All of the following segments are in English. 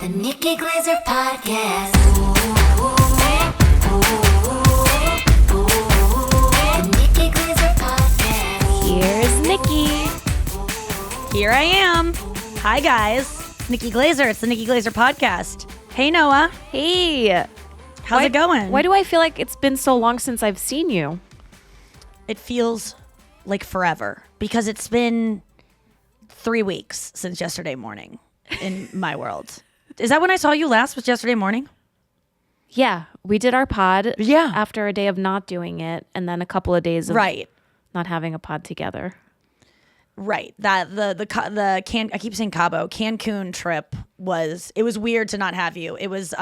The Nikki Glaser Podcast. The Nikki Glaser Podcast. Here's Nikki. Here I am. Hi, guys. Nikki Glaser. It's the Nikki Glaser Podcast. Hey, Noah. Hey. How's it going? Why do I feel like it's been so long since I've seen you? It feels like forever because it's been 3 weeks since yesterday morning in my world. Is that when I saw you last? Was yesterday morning? Yeah, we did our pod. Yeah. After a day of not doing it, and then a couple of days of not having a pod together. Right. That I keep saying Cabo Cancun trip was weird to not have you. It was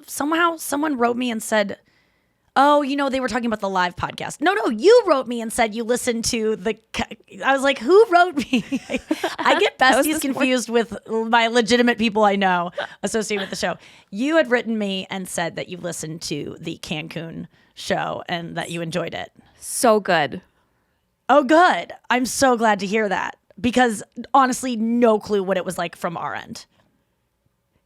somehow someone wrote me and said, oh, they were talking about the live podcast. No, you wrote me and said you listened to I was like, who wrote me? I get besties confused with my legitimate people I know associated with the show. You had written me and said that you listened to the Cancun show and that you enjoyed it. So good. Oh, good. I'm so glad to hear that because honestly, no clue what it was like from our end.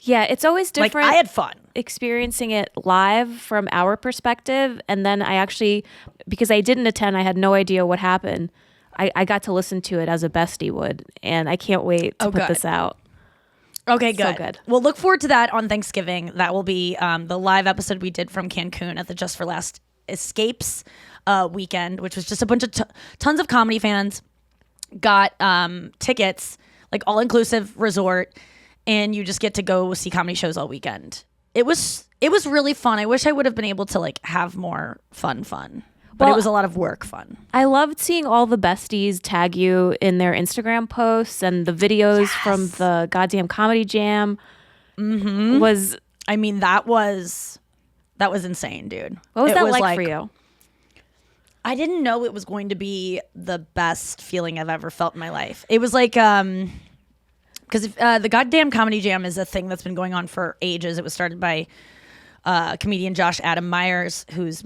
Yeah, it's always different. Like, I had fun experiencing it live from our perspective. And then I actually, because I didn't attend, I had no idea what happened. I got to listen to it as a bestie would. And I can't wait to put this out. Okay, good. So good. We'll look forward to that on Thanksgiving. That will be the live episode we did from Cancun at the Just for Last Escapes weekend, which was just a bunch of tons of comedy fans got tickets, like all-inclusive resort, and you just get to go see comedy shows all weekend. It was really fun. I wish I would have been able to like have more fun, but it was a lot of work fun. I loved seeing all the besties tag you in their Instagram posts and the videos from the goddamn comedy jam. Mm-hmm. That was insane, dude. What was that like for you? I didn't know it was going to be the best feeling I've ever felt in my life. It was like, because the goddamn comedy jam is a thing that's been going on for ages. It was started by comedian Josh Adam Myers, whose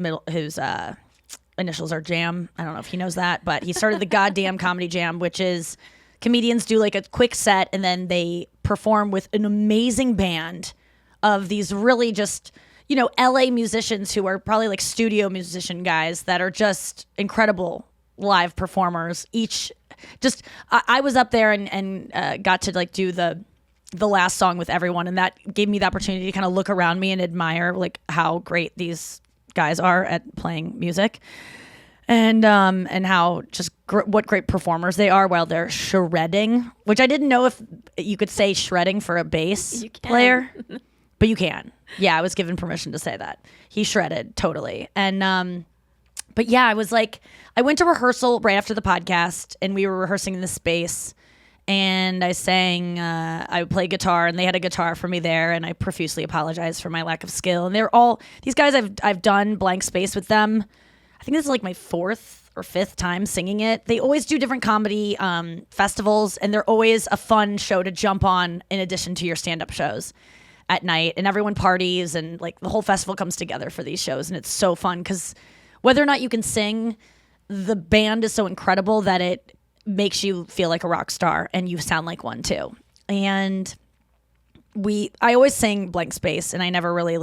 initials are Jam. I don't know if he knows that, but he started the goddamn comedy jam, which is comedians do like a quick set and then they perform with an amazing band of these really just, LA musicians who are probably like studio musician guys that are just incredible live performers. I was up there and got to like do the last song with everyone, and that gave me the opportunity to kind of look around me and admire like how great these guys are at playing music, and how just what great performers they are while they're shredding. Which I didn't know if you could say shredding for a bass player, but you can. Yeah, I was given permission to say that. He shredded totally, and but yeah, I went to rehearsal right after the podcast, and we were rehearsing in the space, and I sang, I played guitar, and they had a guitar for me there, and I profusely apologized for my lack of skill. And they're all, these guys, I've done Blank Space with them. I think this is like my 4th or 5th time singing it. They always do different comedy festivals, and they're always a fun show to jump on in addition to your stand-up shows at night, and everyone parties, and like the whole festival comes together for these shows, and it's so fun because whether or not you can sing, the band is so incredible that it makes you feel like a rock star and you sound like one too. And I always sang Blank Space, and I never really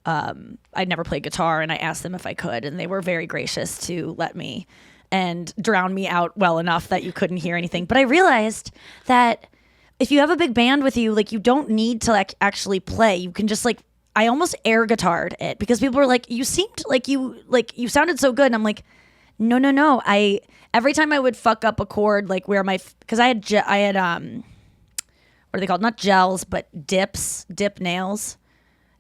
I'd never played guitar, and I asked them if I could, and they were very gracious to let me and drown me out well enough that you couldn't hear anything. But I realized that if you have a big band with you, like you don't need to like actually play. You can just I almost air guitared it because people were like, you seemed like you sounded so good. And I'm like, no. Every time I would fuck up a chord, like where because I had what are they called? Not gels, but dip nails.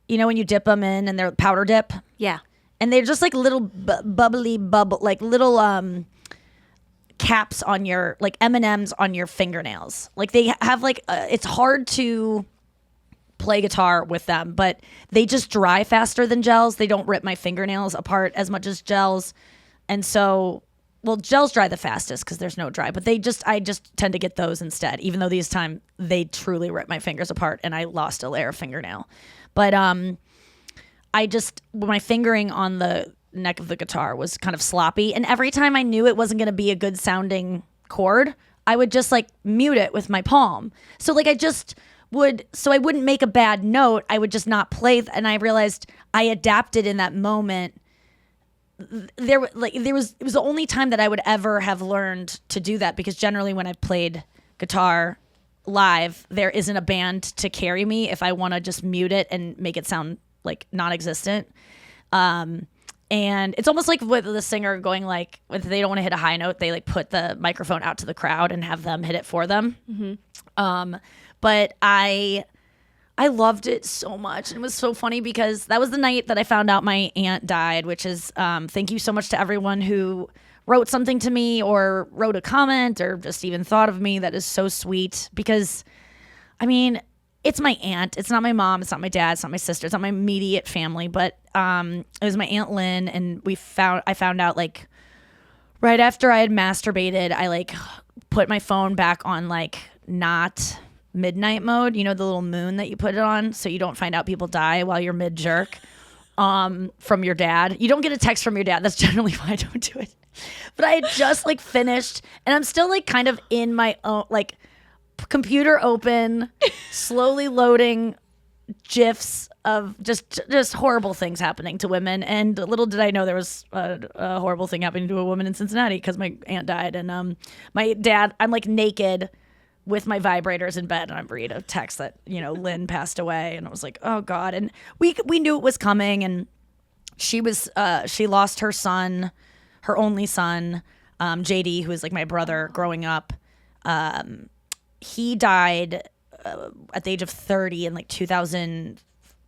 When you dip them in and they're powder dip. Yeah. And they're just like little bubbly, like little caps on your, like M&Ms on your fingernails. Like they have it's hard to play guitar with them, but they just dry faster than gels. They don't rip my fingernails apart as much as gels. And so, gels dry the fastest because there's no dry, but I just tend to get those instead, even though these time they truly rip my fingers apart and I lost a layer of fingernail. But my fingering on the neck of the guitar was kind of sloppy, and every time I knew it wasn't going to be a good sounding chord, I would just mute it with my palm. So I just so I wouldn't make a bad note. I would just not play. And I realized I adapted in that moment. It was the only time that I would ever have learned to do that, because generally when I've played guitar live, there isn't a band to carry me if I want to just mute it and make it sound like non-existent. And it's almost like with the singer going like, if they don't want to hit a high note, they like put the microphone out to the crowd and have them hit it for them. But I loved it so much. And it was so funny because that was the night that I found out my aunt died, which is, thank you so much to everyone who wrote something to me or wrote a comment or just even thought of me. That is so sweet, because I mean, it's my aunt. It's not my mom. It's not my dad. It's not my sister. It's not my immediate family. But it was my Aunt Lynn, and I found out like right after I had masturbated, I like put my phone back on like not midnight mode. You know, the little moon that you put it on so you don't find out people die while you're mid jerk from your dad. You don't get a text from your dad. That's generally why I don't do it. But I had just like finished, and I'm still like kind of in my own like computer open, slowly loading GIFs of just horrible things happening to women. And little did I know there was a horrible thing happening to a woman in Cincinnati because my aunt died. And my dad, I'm like naked with my vibrators in bed, and I'm reading a text that, you know, Lynn passed away. And I was like, oh God. And we knew it was coming. And she lost her son, her only son, JD, who was like my brother growing up. He died at the age of 30 in like 2000,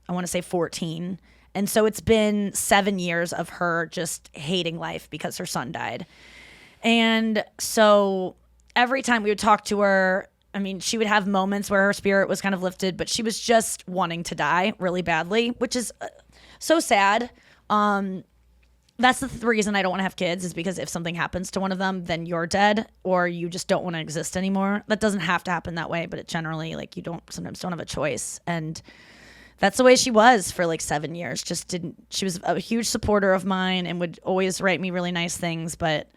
I want to say 14. And so it's been 7 years of her just hating life because her son died. And so every time we would talk to her, I mean, she would have moments where her spirit was kind of lifted, but she was just wanting to die really badly, which is so sad. That's the reason I don't want to have kids, is because if something happens to one of them, then you're dead, or you just don't want to exist anymore. That doesn't have to happen that way, but it generally, like, you sometimes don't have a choice. And that's the way she was for like 7 years. She was a huge supporter of mine and would always write me really nice things, but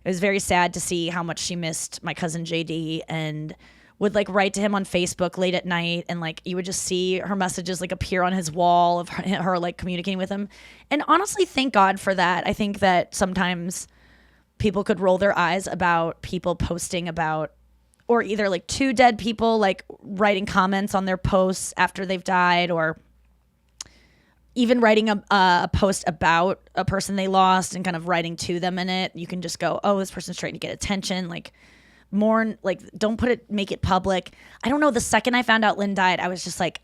it was very sad to see how much she missed my cousin JD, and would like write to him on Facebook late at night, and like you would just see her messages like appear on his wall of her like communicating with him. And honestly, thank God for that. I think that sometimes people could roll their eyes about people posting about, or either like two dead people like writing comments on their posts after they've died, or even writing a post about a person they lost and kind of writing to them in it. You can just go, oh, this person's trying to get attention. Like, mourn, like, don't make it public. I don't know. The second I found out Lynn died, I was just like,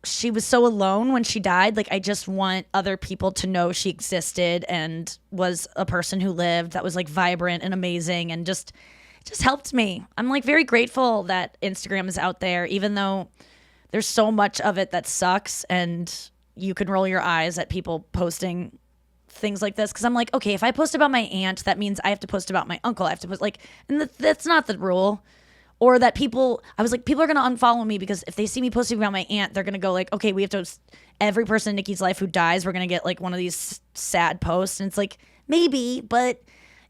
she was so alone when she died. Like, I just want other people to know she existed and was a person who lived, that was like vibrant and amazing, and just helped me. I'm like very grateful that Instagram is out there, even though there's so much of it that sucks, and you can roll your eyes at people posting things like this, because I'm like, okay, if I post about my aunt, that means I have to post about my uncle. I have to post like, and that's not the rule. Or that I was like, people are gonna unfollow me because if they see me posting about my aunt, they're gonna go like, okay, we have to, every person in Nikki's life who dies, we're gonna get like one of these sad posts. And it's like, maybe, but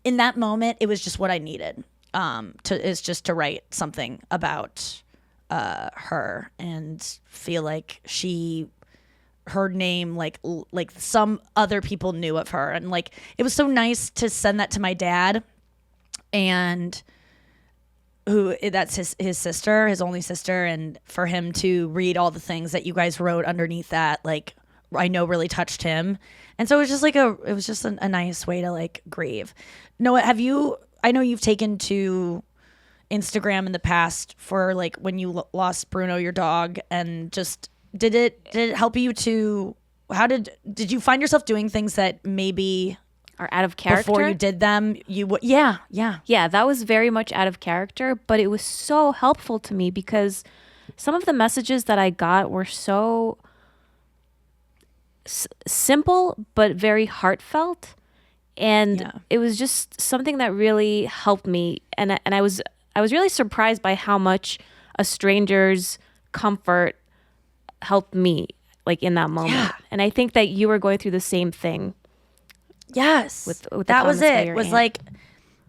in that moment, it was just what I needed. To write something about her and feel like her name, like some other people knew of her. And like, it was so nice to send that to my dad, and that's his sister, his only sister, and for him to read all the things that you guys wrote underneath that, like, I know really touched him. And so it was just a nice way to like grieve. Noah, I know you've taken to Instagram in the past for like when you lost Bruno, your dog, and just did it help you to, did you find yourself doing things that maybe are out of character before you did them? Yeah, that was very much out of character, but it was so helpful to me because some of the messages that I got were so simple but very heartfelt, and it was just something that really helped me. And I was really surprised by how much a stranger's comfort helped me, like, in that moment. Yeah. And I think that you were going through the same thing. Yes, with that was it. It was aunt. Like,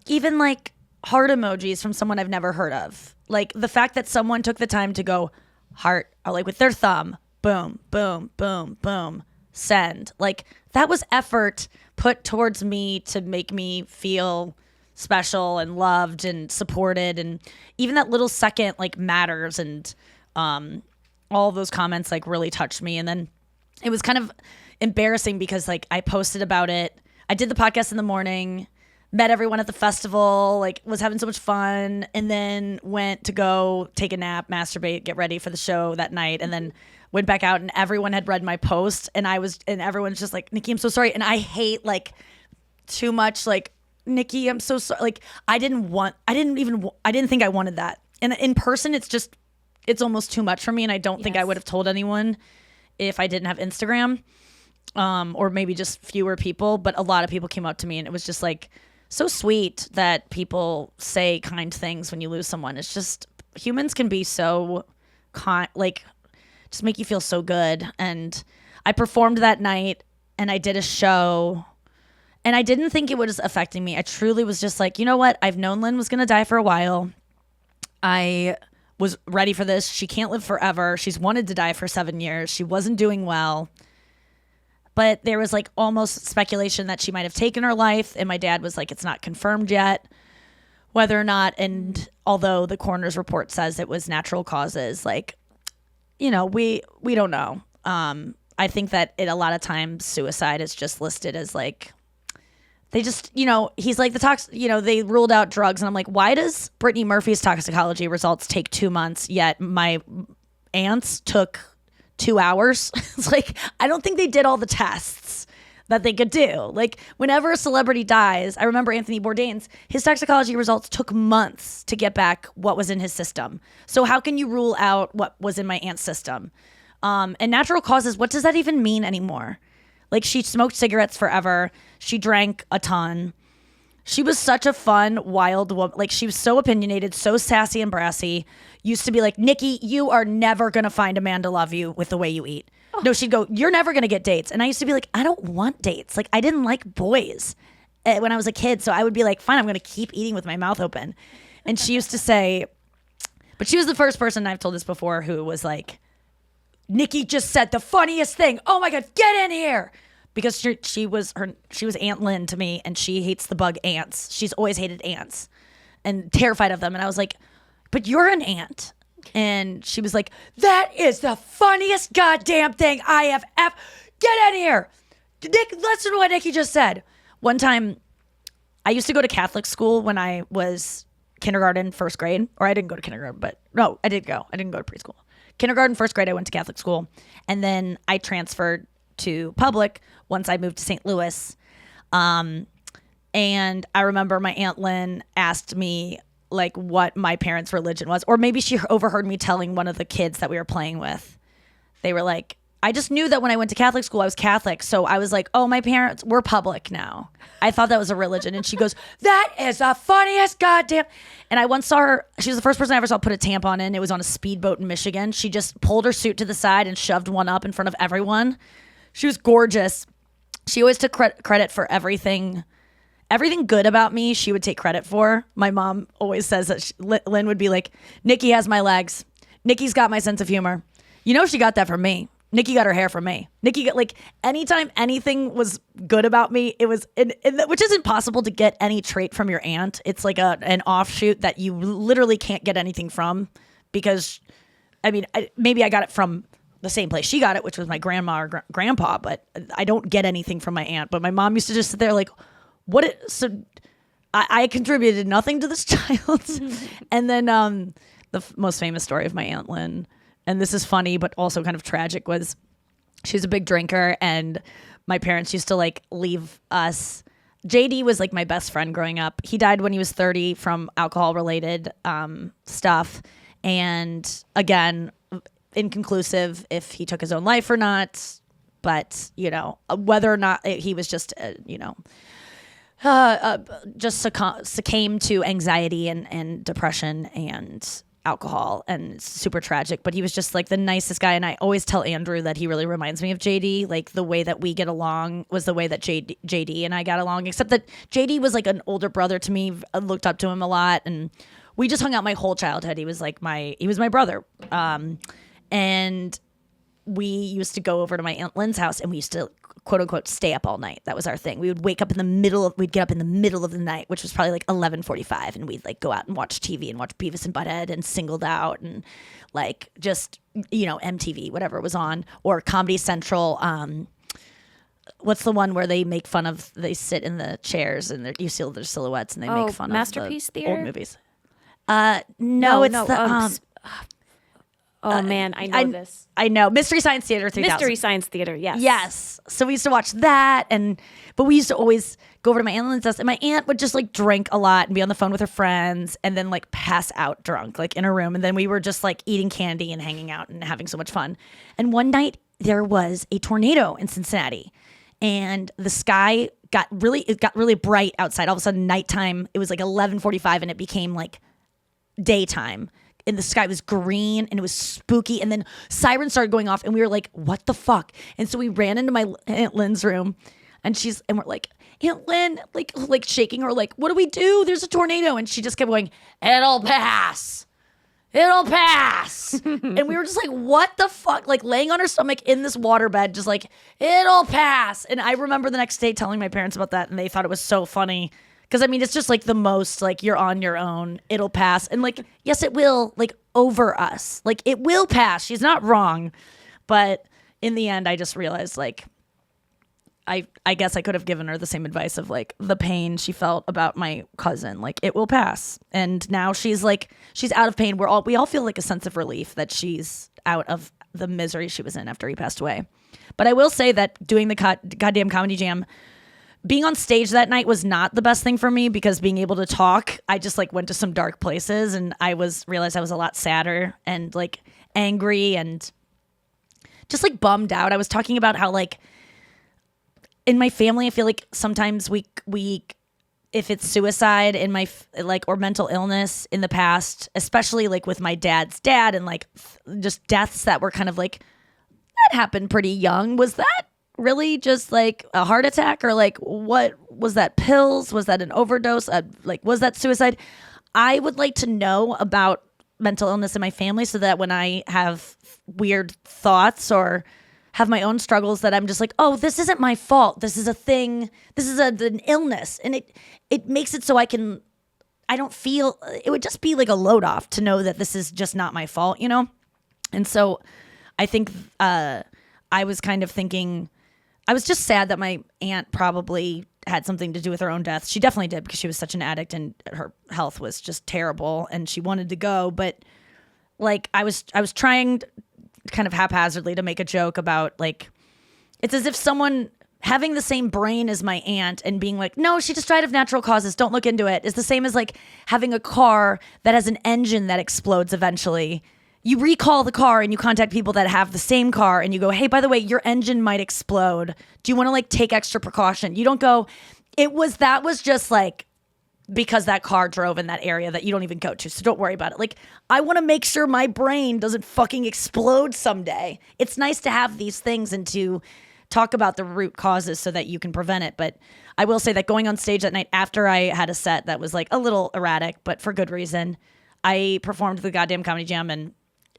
even like heart emojis from someone I've never heard of. Like the fact that someone took the time to go heart, or like with their thumb, boom, boom, boom, boom, send. Like that was effort put towards me to make me feel special and loved and supported. And even that little second like matters. And all of those comments like really touched me. And then it was kind of embarrassing because like I posted about it. I did the podcast in the morning, met everyone at the festival, like was having so much fun, and then went to go take a nap, masturbate, get ready for the show that night, and then went back out and everyone had read my post and everyone's just like, Nikki, I'm so sorry. And I hate like too much like, Nikki, I'm so sorry. Like I didn't think I wanted that. And in person, it's almost too much for me. And I don't think I would have told anyone if I didn't have Instagram, or maybe just fewer people, but a lot of people came up to me and it was just like so sweet that people say kind things when you lose someone. It's just, humans can be so like just make you feel so good. And I performed that night and I did a show and I didn't think it was affecting me. I truly was just like, you know what? I've known Lynn was going to die for a while. I was ready for this. She can't live forever. She's wanted to die for 7 years. She wasn't doing well. But there was like almost speculation that she might have taken her life. And my dad was like, it's not confirmed yet whether or not. And although the coroner's report says it was natural causes, like, you know, we don't know. I think that a lot of times suicide is just listed as like, they just, you know, he's like they ruled out drugs. And I'm like, why does Brittany Murphy's toxicology results take 2 months, yet my aunt's took 2 hours? It's like, I don't think they did all the tests that they could do. Like whenever a celebrity dies, I remember Anthony Bourdain's, his toxicology results took months to get back what was in his system. So how can you rule out what was in my aunt's system? And natural causes, what does that even mean anymore? Like she smoked cigarettes forever. She drank a ton. She was such a fun, wild woman. Like she was so opinionated, so sassy and brassy. Used to be like, Nikki, you are never going to find a man to love you with the way you eat. Oh. No, she'd go, you're never going to get dates. And I used to be like, I don't want dates. Like I didn't like boys when I was a kid. So I would be like, fine, I'm going to keep eating with my mouth open. And she used to say, but she was the first person, I've told this before, who was like, Nikki just said the funniest thing. Oh my God, get in here. Because she was Aunt Lynn to me, and she hates the bug ants. She's always hated ants and terrified of them. And I was like, but you're an ant. And she was like, that is the funniest goddamn thing I have ever. Get in here. Nick, listen to what Nikki just said. One time, I used to go to Catholic school when I was kindergarten, first grade. Or I didn't go to kindergarten, but no, I did go. I didn't go to preschool. Kindergarten, first grade, I went to Catholic school. And then I transferred to public once I moved to St. Louis. And I remember my Aunt Lynn asked me like what my parents' religion was, or maybe she overheard me telling one of the kids that we were playing with. They were like, I just knew that when I went to Catholic school, I was Catholic. So I was like, oh, my parents, we're public now. I thought that was a religion. And she goes, that is the funniest goddamn. And I once saw her, she was the first person I ever saw put a tampon in. It was on a speedboat in Michigan. She just pulled her suit to the side and shoved one up in front of everyone. She was gorgeous. She always took credit for everything good about me. She would take credit for. My mom always says that Lynn would be like, Nikki has my legs. Nikki's got my sense of humor. You know, she got that from me. Nikki got her hair from me. Nikki got, like, anytime anything was good about me, it was, which isn't possible to get any trait from your aunt. It's like an offshoot that you literally can't get anything from, because, I mean, maybe I got it from the same place she got it, which was my grandma or grandpa, but I don't get anything from my aunt. But my mom used to just sit there like, so I contributed nothing to this child. And then the most famous story of my Aunt Lynn, and this is funny but also kind of tragic, was she was a big drinker, and my parents used to like leave us. JD was like my best friend growing up. He died when he was 30 from alcohol related stuff. And again, inconclusive if he took his own life or not, but you know, whether or not he was just just succumbed to anxiety and depression. And alcohol, and it's super tragic, but he was just like the nicest guy. And I always tell Andrew that he really reminds me of JD. Like the way that we get along was the way that JD and I got along, except that JD was like an older brother to me. I looked up to him a lot, and we just hung out my whole childhood. He was my brother. And we used to go over to my Aunt Lynn's house, and we used to quote unquote stay up all night. That was our thing. We'd get up in the middle of the night, which was probably like 11:45, and we'd like go out and watch TV and watch Beavis and Butthead and Singled Out and like just, MTV, whatever was on, or Comedy Central. What's the one where they make fun of, they sit in the chairs and you see their silhouettes and they make fun Masterpiece of the Theater? old movies. No, it's the man, I know this. I know. Mystery Science Theater 3000. Mystery Science Theater, yes. Yes. So we used to watch that, but we used to always go over to my Aunt Lynn's house, and my aunt would just like drink a lot and be on the phone with her friends and then like pass out drunk, like in her room. And then we were just like eating candy and hanging out and having so much fun. And one night there was a tornado in Cincinnati, and the sky got really bright outside. All of a sudden, nighttime, it was like 11:45 and it became like daytime. And the sky was green and it was spooky. And then sirens started going off and we were like, what the fuck? And so we ran into my Aunt Lynn's room, and we're like, Aunt Lynn, like shaking her, like, what do we do? There's a tornado. And she just kept going, it'll pass. It'll pass. And we were just like, what the fuck? Like laying on her stomach in this waterbed, just like, it'll pass. And I remember the next day telling my parents about that, and they thought it was so funny. Because, I mean, it's just like the most, like, you're on your own. It'll pass. And, like, yes, it will, like, over us. Like, it will pass. She's not wrong. But in the end, I just realized, like, I guess I could have given her the same advice of, like, the pain she felt about my cousin. Like, it will pass. And now she's, like, she's out of pain. We all feel, like, a sense of relief that she's out of the misery she was in after he passed away. But I will say that doing the goddamn Comedy Jam, being on stage that night was not the best thing for me, because being able to talk, I just like went to some dark places, and realized I was a lot sadder and like angry and just like bummed out. I was talking about how like in my family, I feel like sometimes we if it's suicide in my or mental illness in the past, especially like with my dad's dad, and like just deaths that were kind of like, that happened pretty young. Was that really just like a heart attack, or like what was that? Pills? Was that an overdose? Like, was that suicide? I would like to know about mental illness in my family, so that when I have weird thoughts or have my own struggles, that I'm just like, oh, this isn't my fault. This is a thing. This is an illness, and it makes it so I don't feel. It would just be like a load off to know that this is just not my fault, And so, I think I was kind of thinking. I was just sad that my aunt probably had something to do with her own death. She definitely did, because she was such an addict and her health was just terrible and she wanted to go. But like I was trying kind of haphazardly to make a joke about like, it's as if someone having the same brain as my aunt and being like, no, she just died of natural causes, don't look into it, is the same as like having a car that has an engine that explodes eventually. You recall the car and you contact people that have the same car and you go, hey, by the way, your engine might explode. Do you want to like take extra precaution? You don't go, that was just like because that car drove in that area that you don't even go to. So don't worry about it. Like, I want to make sure my brain doesn't fucking explode someday. It's nice to have these things and to talk about the root causes so that you can prevent it. But I will say that going on stage that night after I had a set that was like a little erratic, but for good reason, I performed the goddamn Comedy Jam, and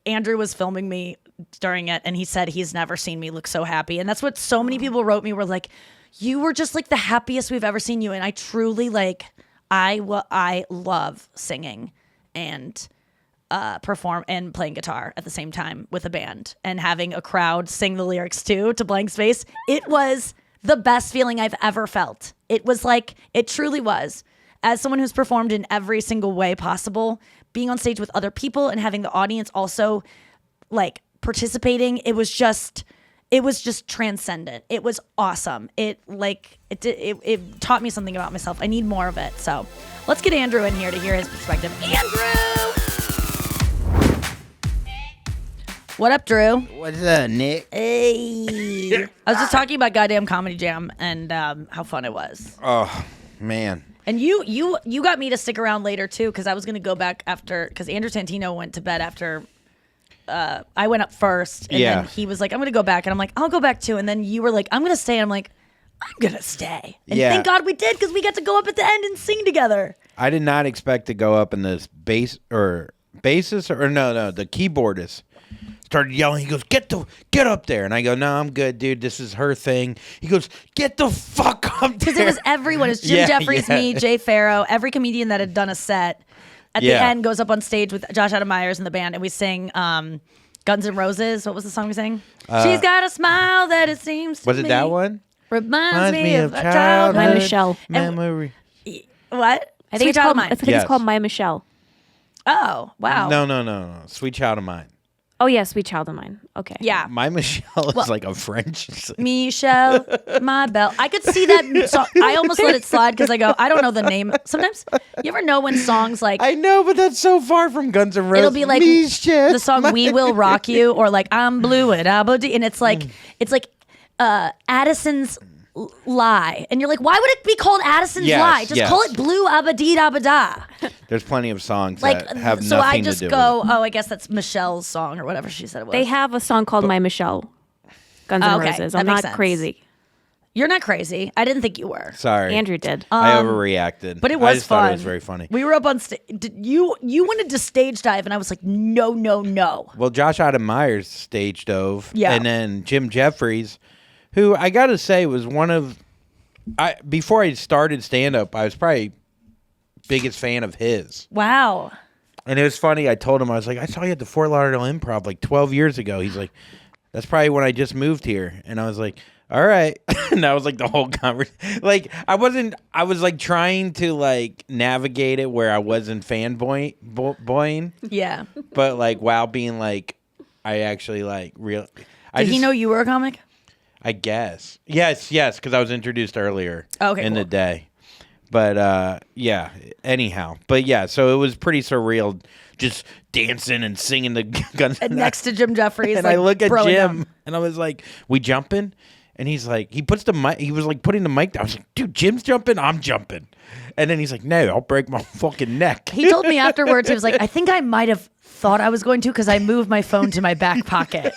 Andrew was filming me during it, and he said he's never seen me look so happy. And that's what so many people wrote me, were like, you were just like the happiest we've ever seen you. And I truly like, I love singing and perform and playing guitar at the same time with a band and having a crowd sing the lyrics to Blank Space. It was the best feeling I've ever felt. It was like, it truly was. As someone who's performed in every single way possible, being on stage with other people and having the audience also like participating, it was just transcendent. It was awesome. It taught me something about myself. I need more of it. So let's get Andrew in here to hear his perspective. Andrew! What up, Drew? What's up, Nick? Hey. I was just talking about goddamn Comedy Jam and how fun it was. Oh, man. And you got me to stick around later too, because I was gonna go back after, because Andrew Santino went to bed after I went up first, and then he was like, I'm gonna go back, and I'm like, I'll go back too, and then you were like, I'm gonna stay, and I'm like, I'm gonna stay, and thank God we did, because we got to go up at the end and sing together. I did not expect to go up in this bassist, the keyboardist started yelling. He goes, get up there. And I go, no, I'm good, dude. This is her thing. He goes, get the fuck up there. Because it was everyone. It was Jim Jeffries, me, Jay Farrow, every comedian that had done a set. At the end, goes up on stage with Josh Adam Myers and the band, and we sing Guns N' Roses. What was the song we sang? She's got a smile that it seems to me. Was it that one? Reminds me of a childhood. My Michelle. Memory. What? I think it's called My Michelle. Oh, wow. No. Sweet Child of Mine. Oh, yeah, Sweet Child of Mine. Okay. Yeah. My Michelle is like a French. Michelle, my belle. I could see that song. I almost let it slide because I go, I don't know the name. Sometimes, you ever know when songs like... I know, but that's so far from Guns N' Roses. It'll be like Michelle, the song We Will Rock You, or like I'm Blue and Abodi, and it's like Addison's Lie. And you're like, why would it be called Addison's Lie? Just call it Blue Abadee Abada. There's plenty of songs Like, that have so nothing I just to do go, with it. oh, I guess that's Michelle's song or whatever she said it was. They have a song called My Michelle. Guns N' Okay, Roses. that I'm makes not sense. crazy. You're not crazy. I didn't think you were. Sorry. Andrew did. I overreacted. But it was I just fun. thought it was very funny. We were up on stage. You wanted to stage dive, and I was like, no. Well, Josh Adam Myers stage dove. Yeah. And then Jim Jeffries, who I got to say was one of... before I started stand-up, I was probably biggest fan of his. Wow. And it was funny. I told him, I was like, I saw you at the Fort Lauderdale Improv like 12 years ago. He's like, that's probably when I just moved here. And I was like, all right. And that was like the whole conversation. Like, I was like trying to like navigate it where I wasn't fanboying. Yeah. But like while being like, I actually like real. Did he know you were a comic? I guess. Yes, because I was introduced earlier in the day. But, yeah, anyhow. But, yeah, so it was pretty surreal just dancing and singing the Guns. And next to Jim Jeffries. And like, I look at Jim, him. and I was like, we jumping? And he's like, he puts the mic, he was like putting the mic down. I was like, dude, Jim's jumping, I'm jumping. And then he's like, no, I'll break my fucking neck. He told me afterwards, he was like, I think I might have thought I was going to because I moved my phone to my back pocket.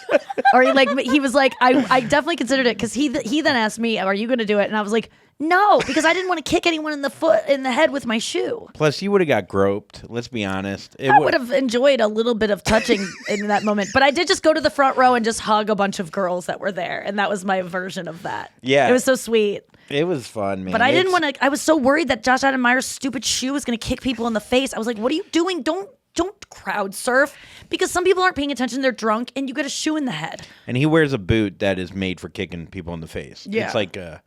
Or he was like, I definitely considered it because he then asked me, are you going to do it? And I was like, no, because I didn't want to kick anyone in the head with my shoe. Plus, you would have got groped. Let's be honest. I would have enjoyed a little bit of touching in that moment. But I did just go to the front row and just hug a bunch of girls that were there. And that was my version of that. Yeah. It was so sweet. It was fun, man. But I didn't want to, I was so worried that Josh Adam Myers' stupid shoe was going to kick people in the face. I was like, what are you doing? Don't crowd surf, because some people aren't paying attention. They're drunk and you get a shoe in the head. And he wears a boot that is made for kicking people in the face. Yeah. It's like a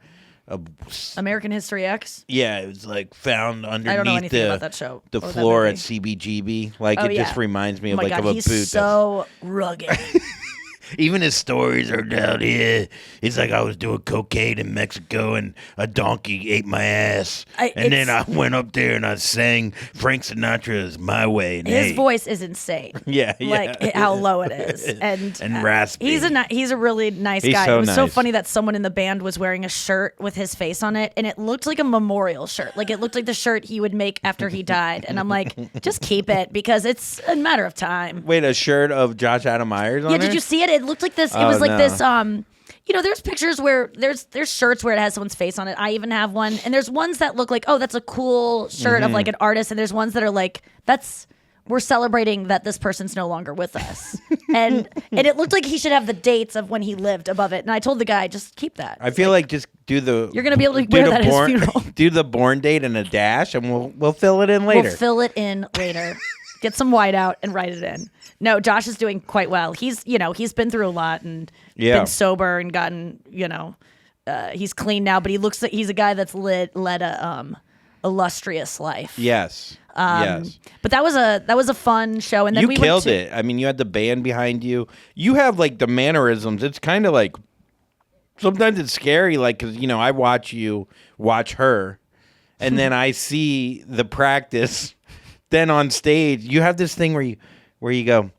American History X. Yeah, it was like found underneath I don't know anything about that show. the or that floor at movie. CBGB. Like it just reminds me of Oh my like God, of a he's boot. so rugged. Even his stories are down here. It's like I was doing cocaine in Mexico and a donkey ate my ass. And then I went up there and I sang Frank Sinatra's My Way. And His voice is insane. Yeah. Like how low it is. And raspy. He's a really nice He's guy. so It was so nice. funny that someone in the band was wearing a shirt with his face on it, and it looked like a memorial shirt. Like it looked like the shirt he would make after he died. And I'm like, just keep it because it's a matter of time. Wait, a shirt of Josh Adam Myers on Yeah, it? did you see it? It looked like this. It was like this. You know, there's pictures where there's shirts where it has someone's face on it. I even have one, and there's ones that look like, oh, that's a cool shirt of like an artist, and there's ones that are like, we're celebrating that this person's no longer with us, and it looked like he should have the dates of when he lived above it. And I told the guy, just keep that. I feel like just do the. You're gonna be able to wear that at his funeral. Do the born date and a dash, and we'll fill it in later. We'll fill it in later. Get some white out and write it in. No, Josh is doing quite well. He's been through a lot and been sober and gotten, he's clean now, but he looks like he's a guy that's led a illustrious life. Yes. Yes. But that was a fun show, and then You we killed went it. I mean, you had the band behind you. You have like the mannerisms. It's kind of like sometimes it's scary, like because I watch you watch her, and then I see the practice. Then on stage, you have this thing where you go,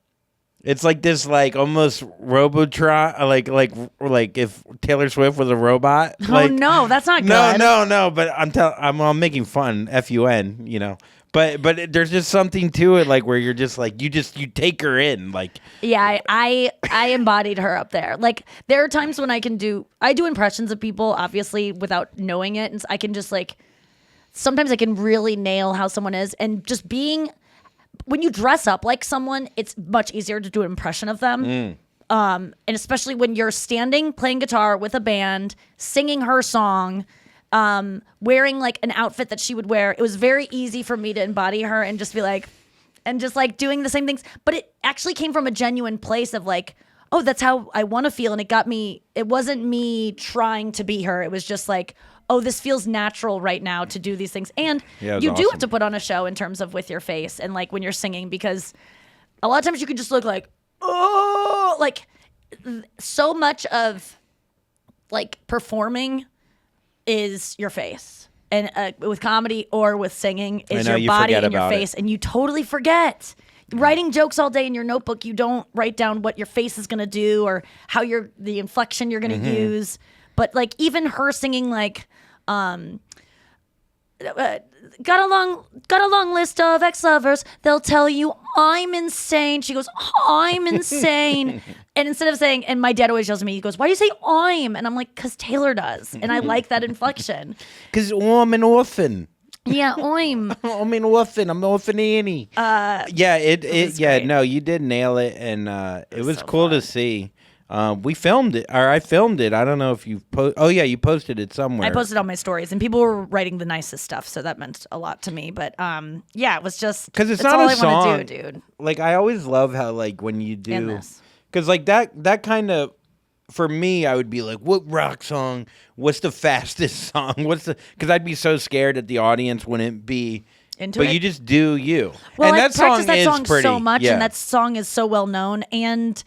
It's like this, like almost Robotron, like if Taylor Swift was a robot. Oh no, that's not good. No. But I'm making fun, FUN, you know. But there's just something to it, like where you're just like you take her in, like. Yeah, I embodied her up there. Like there are times when I do impressions of people, obviously without knowing it, and I can just like sometimes I can really nail how someone is, and just being. When you dress up like someone, it's much easier to do an impression of them. And especially when you're standing, playing guitar with a band, singing her song, wearing like an outfit that she would wear. It was very easy for me to embody her and just be like, doing the same things. But it actually came from a genuine place of like, oh, that's how I want to feel. And it wasn't me trying to be her. It was just like, oh, this feels natural right now to do these things. And you do have to put on a show in terms of with your face and like when you're singing, because a lot of times you can just look like, oh, like so much of like performing is your face. And with comedy or with singing is your body and your face. And you totally forget. Writing jokes all day in your notebook, you don't write down what your face is going to do or how the inflection you're going to use. But like even her singing like, got a long list of ex-lovers. They'll tell you I'm insane. She goes, I'm insane. And instead of saying, and my dad always yells at me, he goes, why do you say I'm? And I'm like, because Taylor does. And I like that inflection. Because I'm an orphan. Yeah, I'm. I'm an orphan. I'm Orphan Annie. No, you did nail it. And it was so cool to see. We filmed it, or I filmed it. I don't know if you you posted it somewhere. I posted on my stories, and people were writing the nicest stuff, so that meant a lot to me. But it was just because it's not all a song, I want to do, dude. Like I always love how like when you do, because like that kind of for me, I would be like, what rock song? What's the fastest song? Because I'd be so scared that the audience wouldn't be. But you just do you. Well, and I that song that is song pretty, so much, yeah. and that song is so well known, and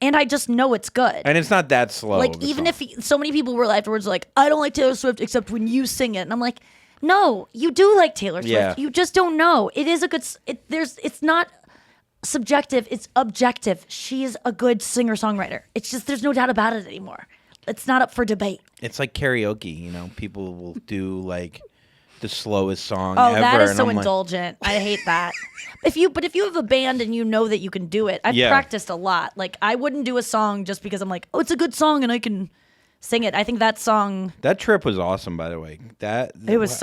I just know it's good. And it's not that slow. Like, even if so many people were afterwards like, I don't like Taylor Swift except when you sing it. And I'm like, no, you do like Taylor Swift. Yeah. You just don't know. It is a good, it's not subjective, it's objective. She is a good singer-songwriter. It's just, there's no doubt about it anymore. It's not up for debate. It's like karaoke, you know? People will do like the slowest song ever. Oh, that is and so I'm indulgent. I hate that. If you have a band and you know that you can do it, I've practiced a lot. Like I wouldn't do a song just because I'm like, oh, it's a good song and I can sing it. I think that song. That trip was awesome, by the way. It was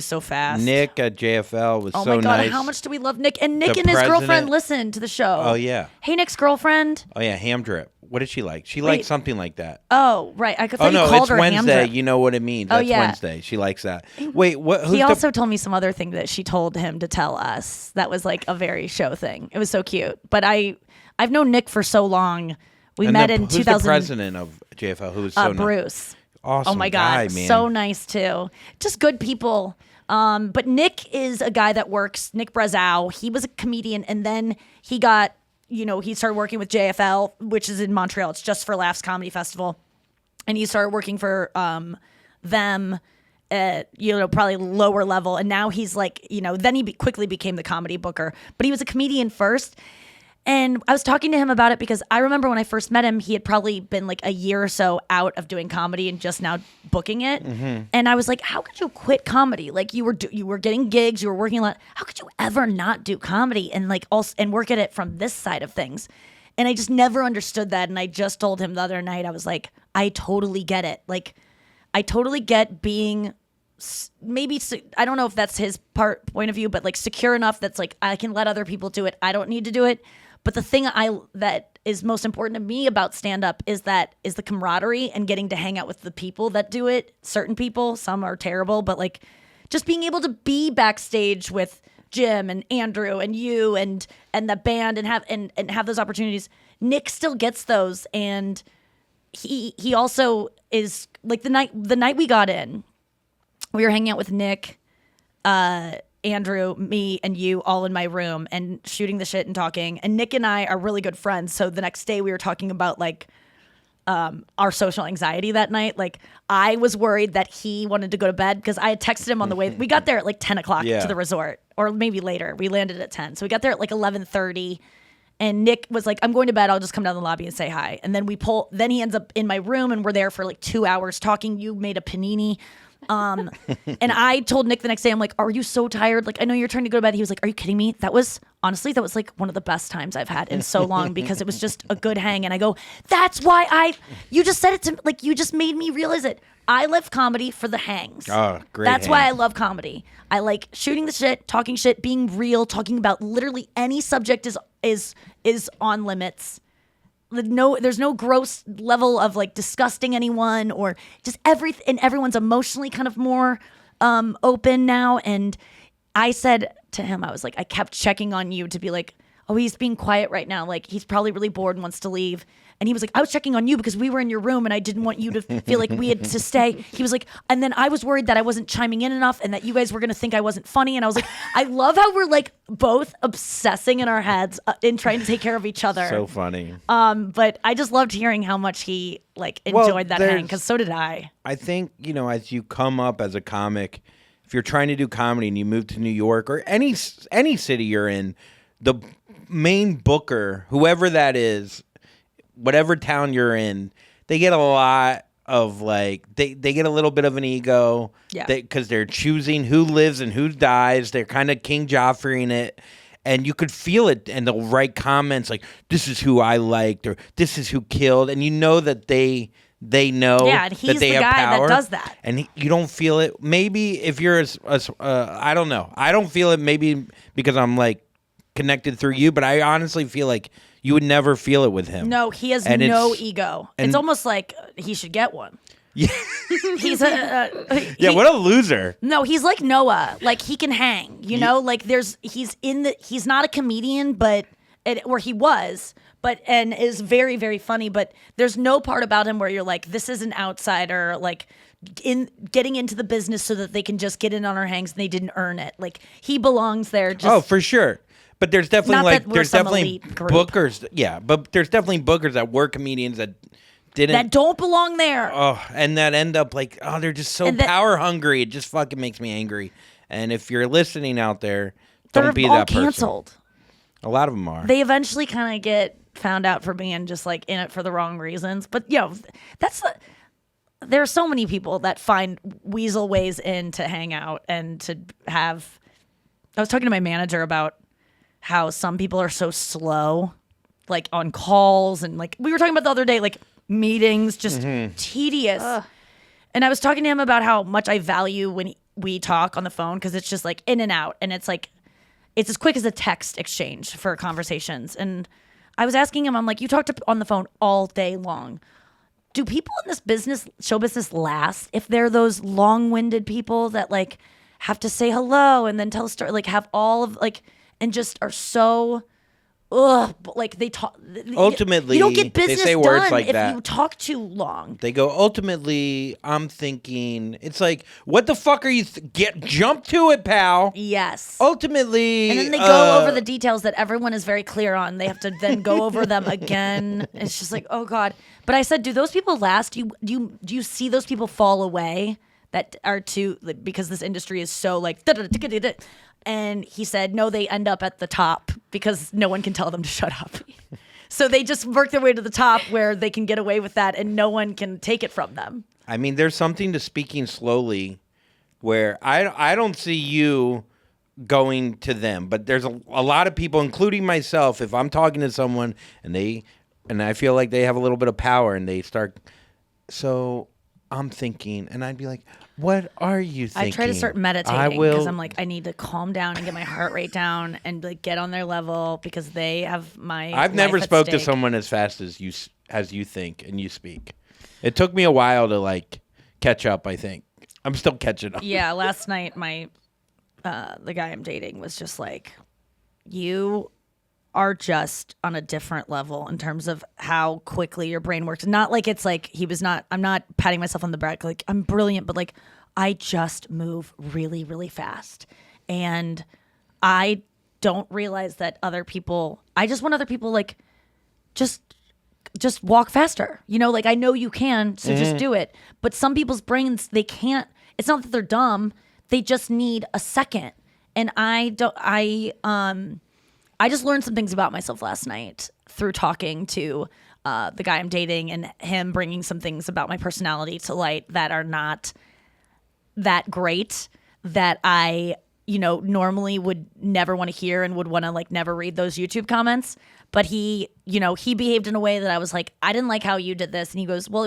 so fast. Nick at JFL was so nice. Oh my God, how much do we love Nick? And Nick and his girlfriend listened to the show. Oh yeah. Hey, Nick's girlfriend. Oh yeah, Ham Drip. What did she like? She liked something like that. Oh, right. I thought you called it's her Wednesday. Ham Drip. You know what it means. That's Wednesday. She likes that. Wait, what? He also told me some other thing that she told him to tell us. That was like a very show thing. It was so cute. But I've known Nick for so long. We met in 2000. Who's the president of JFL? Who was so nice? Bruce. Awesome. Oh my God, guy, man. So nice too. Just good people. But Nick is a guy that works. Nick Brazow. He was a comedian, and then he got. He started working with JFL, which is in Montreal. It's Just for Laughs Comedy Festival. And he started working for them at, probably lower level. And now he's like, then he quickly became the comedy booker. But he was a comedian first. And I was talking to him about it because I remember when I first met him, he had probably been like a year or so out of doing comedy and just now booking it. Mm-hmm. And I was like, how could you quit comedy? Like you were getting gigs, you were working a lot. How could you ever not do comedy and like also and work at it from this side of things? And I just never understood that. And I just told him the other night, I was like, I totally get it. Like I totally get being maybe, I don't know if that's his point of view, but like secure enough that's like, I can let other people do it. I don't need to do it. But the thing that is most important to me about stand-up is the camaraderie and getting to hang out with the people that do it. Certain people, some are terrible, but like just being able to be backstage with Jim and Andrew and you and the band and have those opportunities. Nick still gets those, and he also is like the night we got in, we were hanging out with Nick, Andrew, me, and you all in my room and shooting the shit and talking. And Nick and I are really good friends. So the next day we were talking about like our social anxiety that night. Like I was worried that he wanted to go to bed because I had texted him on the way. We got there at like 10 o'clock to the resort, or maybe later. We landed at 10. So we got there at like 11:30. And Nick was like, I'm going to bed. I'll just come down the lobby and say hi. And then then he ends up in my room and we're there for like 2 hours talking. You made a panini. And I told Nick the next day, I'm like, are you so tired? Like, I know you're trying to go to bed. He was like, are you kidding me? That was like one of the best times I've had in so long because it was just a good hang. And I go, that's why you just said it to me. Like, you just made me realize it. I love comedy for the hangs. Oh, great. That's why I love comedy. I like shooting the shit, talking shit, being real, talking about literally any subject is on limits. There's no gross level of like disgusting anyone or just everything. And everyone's emotionally kind of more open now. And I said to him, I was like, I kept checking on you to be like, oh, he's being quiet right now. Like, he's probably really bored and wants to leave. And he was like, I was checking on you because we were in your room and I didn't want you to feel like we had to stay. He was like, and then I was worried that I wasn't chiming in enough and that you guys were going to think I wasn't funny. And I was like, I love how we're like both obsessing in our heads in trying to take care of each other. So funny. But I just loved hearing how much he like enjoyed that hang because so did I. I think, as you come up as a comic, if you're trying to do comedy and you move to New York or any city you're in, the main booker, whoever that is, whatever town you're in, they get a lot of like they get a little bit of an ego, because they're choosing who lives and who dies. They're kind of King Joffreying it, and you could feel it. And they'll write comments like, "This is who I liked," or "This is who killed," and you know that they know and he's that they the have guy power, that does that. and you don't feel it. Maybe if you're I don't know. I don't feel it. Maybe because I'm like connected through you, but I honestly feel like you would never feel it with him. No, he has no ego. It's almost like he should get one. Yeah. He's what a loser. No, he's like Noah. Like, he can hang, like he's not a comedian, or he was, and is very, very funny, but there's no part about him where you're like, this is an outsider, like in getting into the business so that they can just get in on our hangs and they didn't earn it. Like, he belongs there. Oh, for sure. But there's definitely there's definitely bookers. Yeah, but there's definitely bookers that were comedians that don't belong there. Oh, and that end up like, they're just so power hungry. It just fucking makes me angry. And if you're listening out there, don't be that person. They're all canceled. A lot of them are. They eventually kind of get found out for being just like in it for the wrong reasons. But there are so many people that find weasel ways in to hang out and to have. I was talking to my manager about how some people are so slow, like on calls, and like we were talking about the other day, like meetings, just tedious. And I was talking to him about how much I value when we talk on the phone because it's just like in and out, and it's like it's as quick as a text exchange for conversations. And I was asking him, I'm like, you talked on the phone all day long. Do people in this show business last if they're those long-winded people that like have to say hello and then tell a story, like have all of like, and just are so, like they talk. Ultimately, you don't get business they say words done like if that. you talk too long. They go, ultimately, I'm thinking, it's like, what the fuck are you, jump to it, pal. Yes. Ultimately. And then they go over the details that everyone is very clear on. They have to then go over them again. It's just like, oh God. But I said, do those people last? Do you see those people fall away that are too, because this industry is so like, and he said, no, they end up at the top because no one can tell them to shut up. So they just work their way to the top where they can get away with that and no one can take it from them. I mean, there's something to speaking slowly where I don't see you going to them, but there's a lot of people, including myself, if I'm talking to someone and I feel like they have a little bit of power and they start, so I'm thinking, and I'd be like, what are you thinking? I try to start meditating because I'm like, I need to calm down and get my heart rate down and like get on their level because they have my. I've never spoke to someone as fast as you think and you speak. It took me a while to like catch up. I think I'm still catching up. Yeah, last night the guy I'm dating was just like, you are just on a different level in terms of how quickly your brain works. Not like it's like I'm not patting myself on the back like I'm brilliant, but like I just move really, really fast. And I don't realize that I just want other people like just walk faster. Like I know you can, so just do it. But some people's brains, they can't, it's not that they're dumb, they just need a second. And I just learned some things about myself last night through talking to the guy I'm dating and him bringing some things about my personality to light that are not that great, that I, normally would never want to hear and would want to like never read those YouTube comments. But he behaved in a way that I was like, I didn't like how you did this. And he goes, well,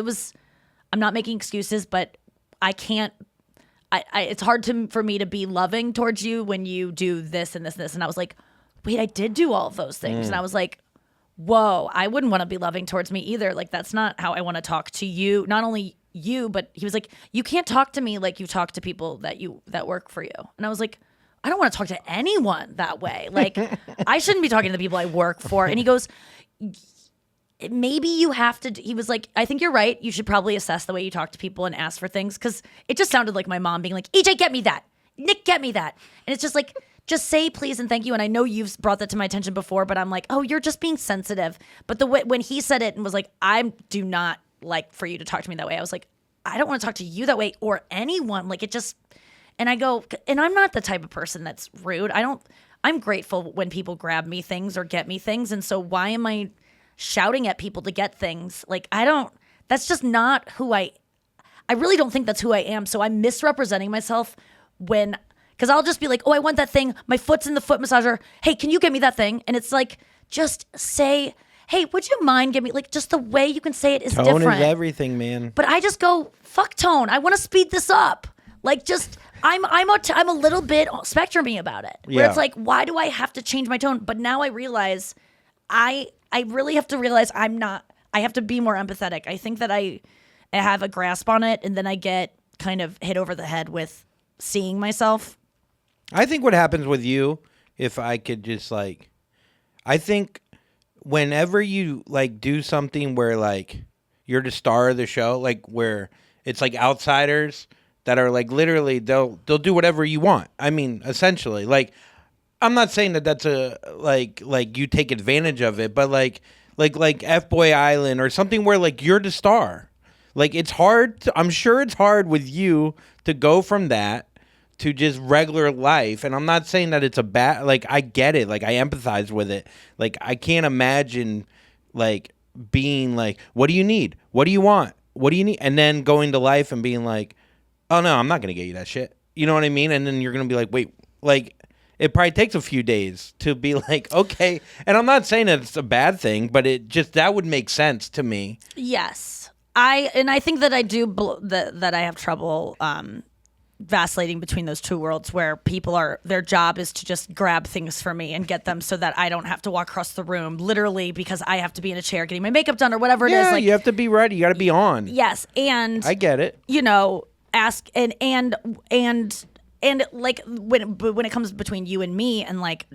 I'm not making excuses, but I can't, it's hard for me to be loving towards you when you do this and this and this. And I was like, wait, I did do all of those things. And I was like, whoa, I wouldn't want to be loving towards me either. Like, that's not how I want to talk to you. Not only you, but he was like, you can't talk to me like you talk to people that work for you. And I was like, I don't want to talk to anyone that way. Like, I shouldn't be talking to the people I work for. And he goes, maybe you have to. He was like, I think you're right. You should probably assess the way you talk to people and ask for things. Because it just sounded like my mom being like, EJ, get me that. Nick, get me that. And it's just like, just say please and thank you. And I know you've brought that to my attention before, but I'm like, oh, you're just being sensitive. But when he said it and was like, I do not like for you to talk to me that way, I was like, I don't want to talk to you that way or anyone. Like, it just. And I go, and I'm not the type of person that's rude. I'm grateful when people grab me things or get me things. And so why am I shouting at people to get things? Like, that's just not who I really don't think that's who I am. So I'm misrepresenting myself because I'll just be like, oh, I want that thing. My foot's in the foot massager. Hey, can you get me that thing? And it's like, just say, hey, would you mind giving me, like, just the way you can say it is different. Tone is everything, man. But I just go, fuck tone. I want to speed this up. Like, just, I'm a little bit spectrumy about it. Where it's like, why do I have to change my tone? But now I realize I really have to realize I have to be more empathetic. I think that I have a grasp on it, and then I get kind of hit over the head with seeing myself. I think what happens with you, if I could just like, I think whenever you like do something where like you're the star of the show, like where it's like outsiders that are like literally they'll do whatever you want. I mean, essentially, like I'm not saying that that's a like you take advantage of it, but like F-Boy Island or something where like you're the star. Like it's hard. I'm sure it's hard with you to go from that to just regular life. And I'm not saying that it's a bad. Like I get it. Like I empathize with it. Like I can't imagine like being like, what do you need? What do you want? What do you need? And then going to life and being like, oh, no, I'm not going to get you that shit. You know what I mean? And then you're going to be like, wait, like, it probably takes a few days to be like, okay. And I'm not saying that it's a bad thing, but it just, that would make sense to me. Yes. I think that I do, that I have trouble vacillating between those two worlds where their job is to just grab things for me and get them so that I don't have to walk across the room, literally because I have to be in a chair getting my makeup done or whatever it is. Yeah, like, you have to be ready. You got to be on. Yes. And I get it. Ask and like when it comes between you and me and like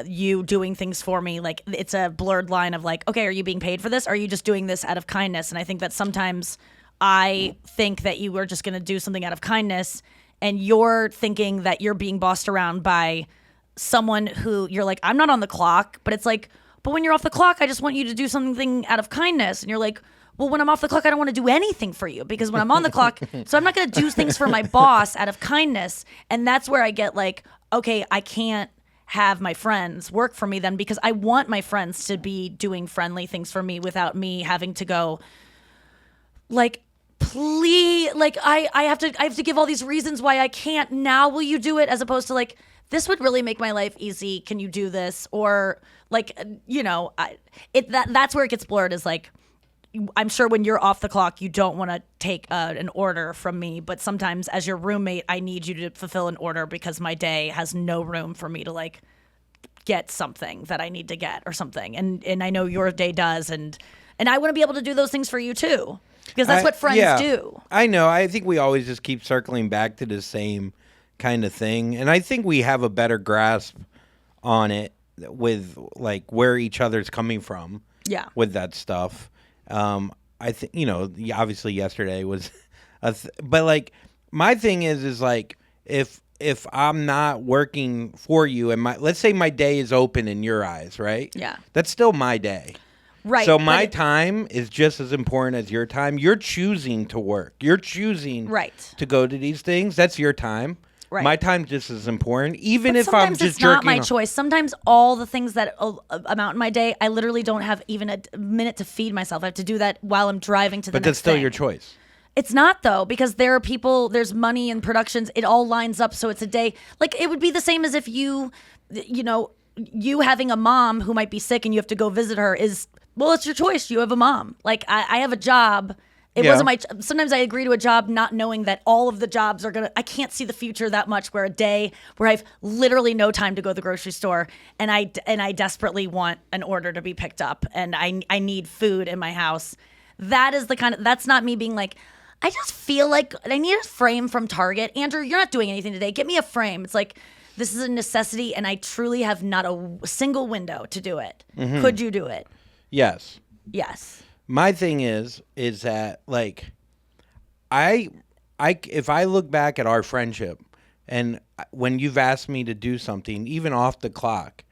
you doing things for me, like it's a blurred line of like, okay, are you being paid for this? Or are you just doing this out of kindness? And I think that sometimes I think that you were just going to do something out of kindness and you're thinking that you're being bossed around by someone who you're like, I'm not on the clock, but it's like, but when you're off the clock, I just want you to do something out of kindness. And you're like, well, when I'm off the clock, I don't want to do anything for you because when I'm on the clock, so I'm not going to do things for my boss out of kindness. And that's where I get like, okay, I can't have my friends work for me then because I want my friends to be doing friendly things for me without me having to go like, please, like I have to give all these reasons why I can't. Now will you do it? As opposed to like, this would really make my life easy. Can you do this? Or like, that's where it gets blurred is like, I'm sure when you're off the clock, you don't want to take an order from me. But sometimes as your roommate, I need you to fulfill an order because my day has no room for me to like get something that I need to get or something. And I know your day does. And I want to be able to do those things for you too, because that's what friends do. I know. I think we always just keep circling back to the same kind of thing. And I think we have a better grasp on it with like where each other's coming from. Yeah. With that stuff. I think, obviously yesterday was, but like my thing is like, if I'm not working for you and let's say my day is open in your eyes, right? Yeah. That's still my day. Right. So my time is just as important as your time. You're choosing to work. You're choosing right. to go to these things. That's your time. Right. My time's just as important, even But if I'm sometimes just it's not jerking my off. choice. Sometimes all the things that amount in my day, I literally don't have even a minute to feed myself. I have to do that while I'm driving to the But next that's still thing. your choice. It's not though, because there are people, there's money and productions. It all lines up, so it's a day. Like it would be the same as if you having a mom who might be sick and you have to go visit her is, well, it's your choice. You have a mom. Like I have a job. It Yeah. wasn't my. Sometimes I agree to a job not knowing that all of the jobs are gonna. I can't see the future that much. Where a day where I've literally no time to go to the grocery store, and I desperately want an order to be picked up, and I need food in my house. That is the kind of. That's not me being like. I just feel like I need a frame from Target. Andrew, you're not doing anything today. Get me a frame. It's like this is a necessity, and I truly have not a single window to do it. Mm-hmm. Could you do it? Yes. Yes. My thing is that like if I look back at our friendship and when you've asked me to do something even off the clock,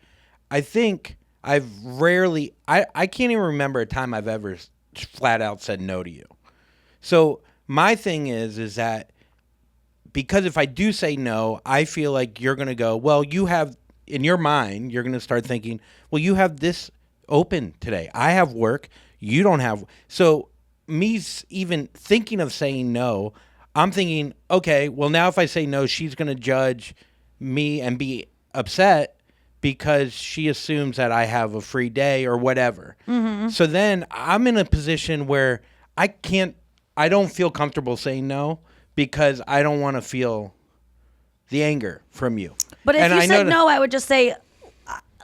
I think I've rarely I can't even remember a time I've ever flat out said no to you. So my thing is that because if I do say no, I feel like you're going to go, well, you have in your mind, you're going to start thinking, well, you have this open today. I have work. You don't have. So me even thinking of saying no, I'm thinking, okay, well, now if I say no, she's going to judge me and be upset because she assumes that I have a free day or whatever. Mm-hmm. So then I'm in a position where I don't feel comfortable saying no because I don't want to feel the anger from you. But if And you I know said no, I would just say,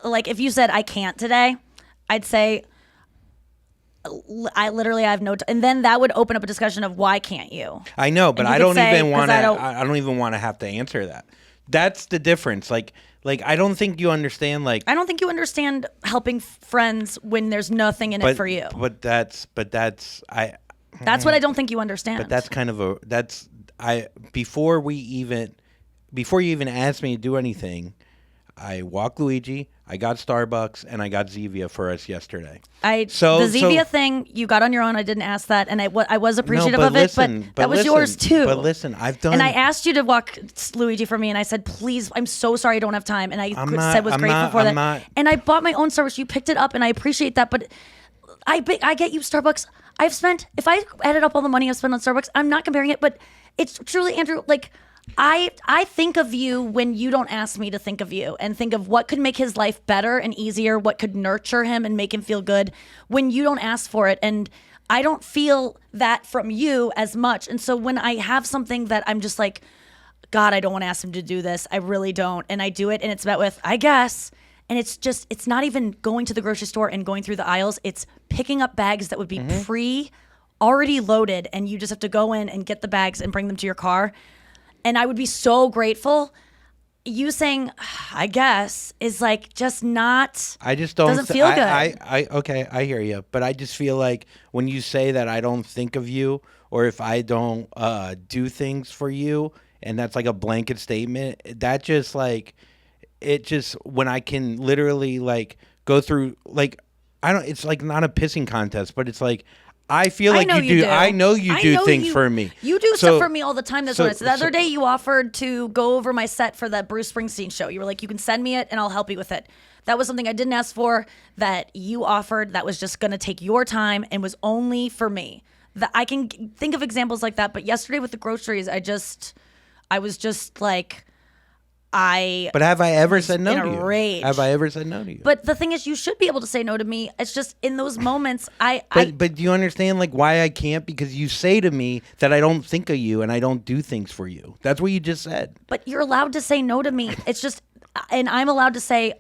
like, if you said I can't today, I'd say, I literally have no, and then that would open up a discussion of why can't you? I know, but And you I could don't say, even 'cause want to. I I don't even want to have to answer that. That's the difference. Like I don't think you understand. Like I don't think you understand helping friends when there's nothing in it for you. But that's I. That's what I don't think you understand. But that's kind of before you even asked me to do anything, I walked Luigi, I got Starbucks, and I got Zevia for us yesterday. The Zevia thing you got on your own. I didn't ask that, and I was appreciative of it, but that was yours too. But listen, I've done. And I asked you to walk Luigi for me, and I said, "Please, I'm so sorry, I don't have time." And I was grateful for that. And I bought my own Starbucks. You picked it up, and I appreciate that. But I get you Starbucks. If I added up all the money I've spent on Starbucks, I'm not comparing it, but it's truly, Andrew, like. I think of you when you don't ask me to think of you and think of what could make his life better and easier, what could nurture him and make him feel good when you don't ask for it. And I don't feel that from you as much. And so when I have something that I'm just like, God, I don't want to ask him to do this. I really don't. And I do it and it's met with, I guess. And it's not even going to the grocery store and going through the aisles. It's picking up bags that would be already loaded. And you just have to go in and get the bags and bring them to your car. And I would be so grateful. You saying, I guess, is like just not. I just don't. Doesn't feel good. Okay, I hear you, but I just feel like when you say that I don't think of you, or if I don't do things for you, and that's like a blanket statement. That just like it just when I can literally like go through like I don't. It's like not a pissing contest, but it's like. I feel like you do. I know you do things for me. You do stuff for me all the time. That's what I said. The other day you offered to go over my set for that Bruce Springsteen show. You were like, you can send me it and I'll help you with it. That was something I didn't ask for that you offered that was just going to take your time and was only for me. That I can think of examples like that. But yesterday with the groceries, I was just like, But have I ever said no to you? Rage. Have I ever said no to you? But the thing is, you should be able to say no to me. It's just in those moments, But do you understand like why I can't? Because you say to me that I don't think of you and I don't do things for you. That's what you just said. But you're allowed to say no to me. It's just, and I'm allowed to say,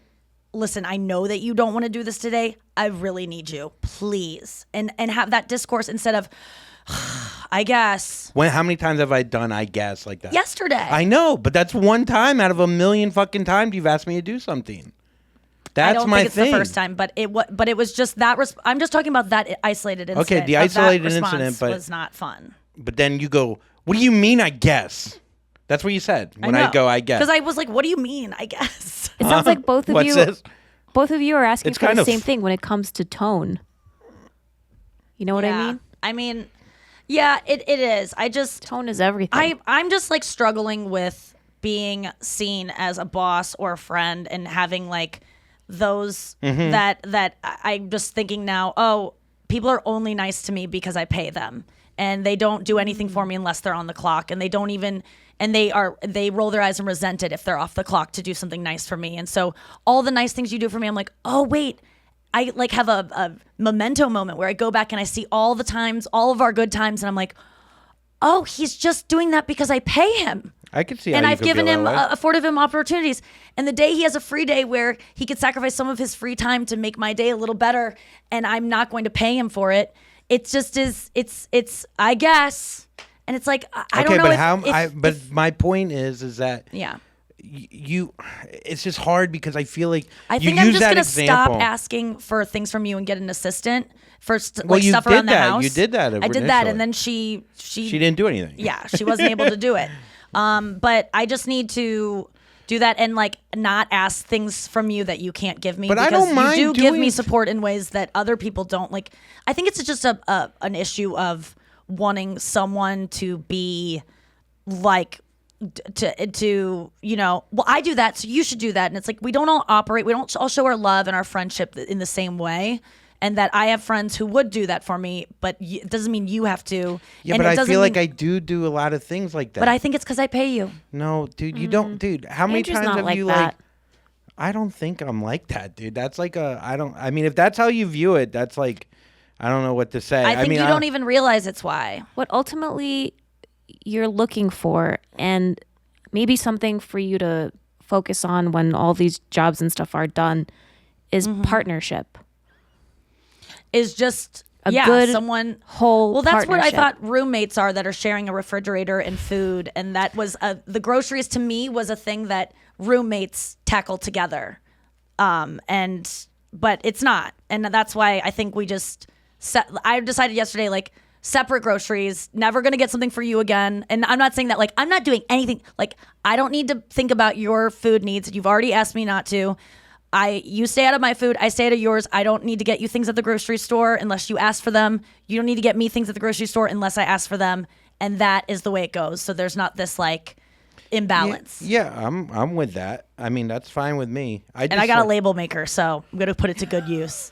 listen, I know that you don't want to do this today. I really need you, please, and have that discourse instead of, I guess. How many times have I done I guess like that? Yesterday. I know, but that's one time out of a million fucking times you've asked me to do something. That's I don't my think it's thing. the first time, but it was just that. I'm just talking about that isolated incident. Okay, the isolated that incident, but was not fun. But then you go, "What do you mean? I guess." That's what you said when I go. I guess because I was like, "What do you mean? I guess." It sounds like both of What's you. this? Both of you are asking It's for kind the of- same thing when it comes to tone. You know what I mean? I mean, yeah, it is. I just Tone is everything. I'm just like struggling with being seen as a boss or a friend and having like those that I'm just thinking now, oh, people are only nice to me because I pay them, and they don't do anything for me unless they're on the clock, and they don't even, and they roll their eyes and resent it if they're off the clock to do something nice for me. And so all the nice things you do for me, I'm like, oh wait, I like have a memento moment where I go back and I see all the times, all of our good times, and I'm like, oh, he's just doing that because I pay him. I could see, and how you I've could given feel him, that way. afforded him opportunities. And the day he has a free day where he could sacrifice some of his free time to make my day a little better, and I'm not going to pay him for it. It just is. It's. I guess, and it's like I don't know. But my point is that yeah. You, it's just hard because I feel like I you think I'm use just that gonna example. stop asking for things from you and get an assistant for Well, like you stuff did around the that. house. You did that I did that, initially. and then she didn't do anything. Yeah, she wasn't able to do it. But I just need to do that and like not ask things from you that you can't give me. But I because don't mind you do give doing- me support in ways that other people don't. Like, I think it's just an issue of wanting someone to be like to you know, well, I do that, so you should do that. And it's like we don't all operate, we don't all show our love and our friendship in the same way. And that I have friends who would do that for me, but it doesn't mean you have to. Yeah, and but it I feel like mean- I do a lot of things like that. But I think it's because I pay you. No, dude, you don't, dude. How many Andrew's times not have like you that. like? I don't think I'm like that, dude. That's like I mean, if that's how you view it, that's like, I don't know what to say. I think mean, you don't even realize it's why. What ultimately you're looking for, and maybe something for you to focus on when all these jobs and stuff are done, is partnership. Is just A good someone whole Well, that's what I partnership. thought roommates are that are sharing a refrigerator and food, and that was the groceries to me was a thing that roommates tackle together, but it's not, and that's why I think we just I decided yesterday like separate groceries, never gonna get something for you again. And I'm not saying that like I'm not doing anything, like I don't need to think about your food needs. You've already asked me not to. You stay out of my food, I stay out of yours. I don't need to get you things at the grocery store unless you ask for them. You don't need to get me things at the grocery store unless I ask for them. And that is the way it goes. So there's not this like imbalance. Yeah, I'm with that. I mean, that's fine with me. And I got a label maker, so I'm gonna put it to good use.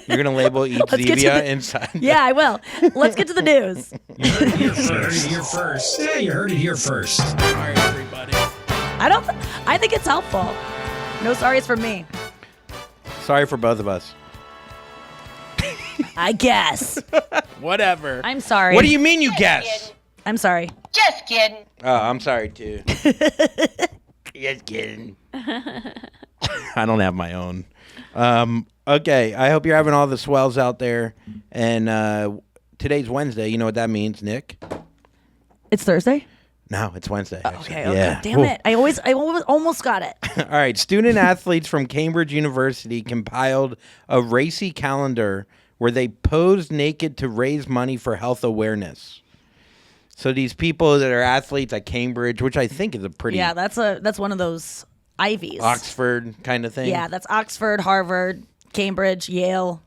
You're gonna label each Let's get to Zevia the- inside. Yeah, I will. Let's get to the news. You heard it here first. Yeah, you heard it here first. All right, everybody. I think it's helpful. No sorries from me. Sorry for both of us. I guess. Whatever. I'm sorry. What do you mean you guess? I'm sorry. Just kidding. Oh, I'm sorry too. Just kidding. I don't have my own. Okay, I hope you're having all the swells out there. And today's Wednesday. You know what that means, Nick? It's Thursday? No, it's Wednesday. Actually. Okay, Yeah. damn Whew. it. I almost got it. All right, student athletes from Cambridge University compiled a racy calendar where they posed naked to raise money for health awareness. So these people that are athletes at Cambridge, which I think is a pretty Yeah, that's one of those Ivies. Oxford kind of thing. Yeah, that's Oxford, Harvard, Cambridge, Yale.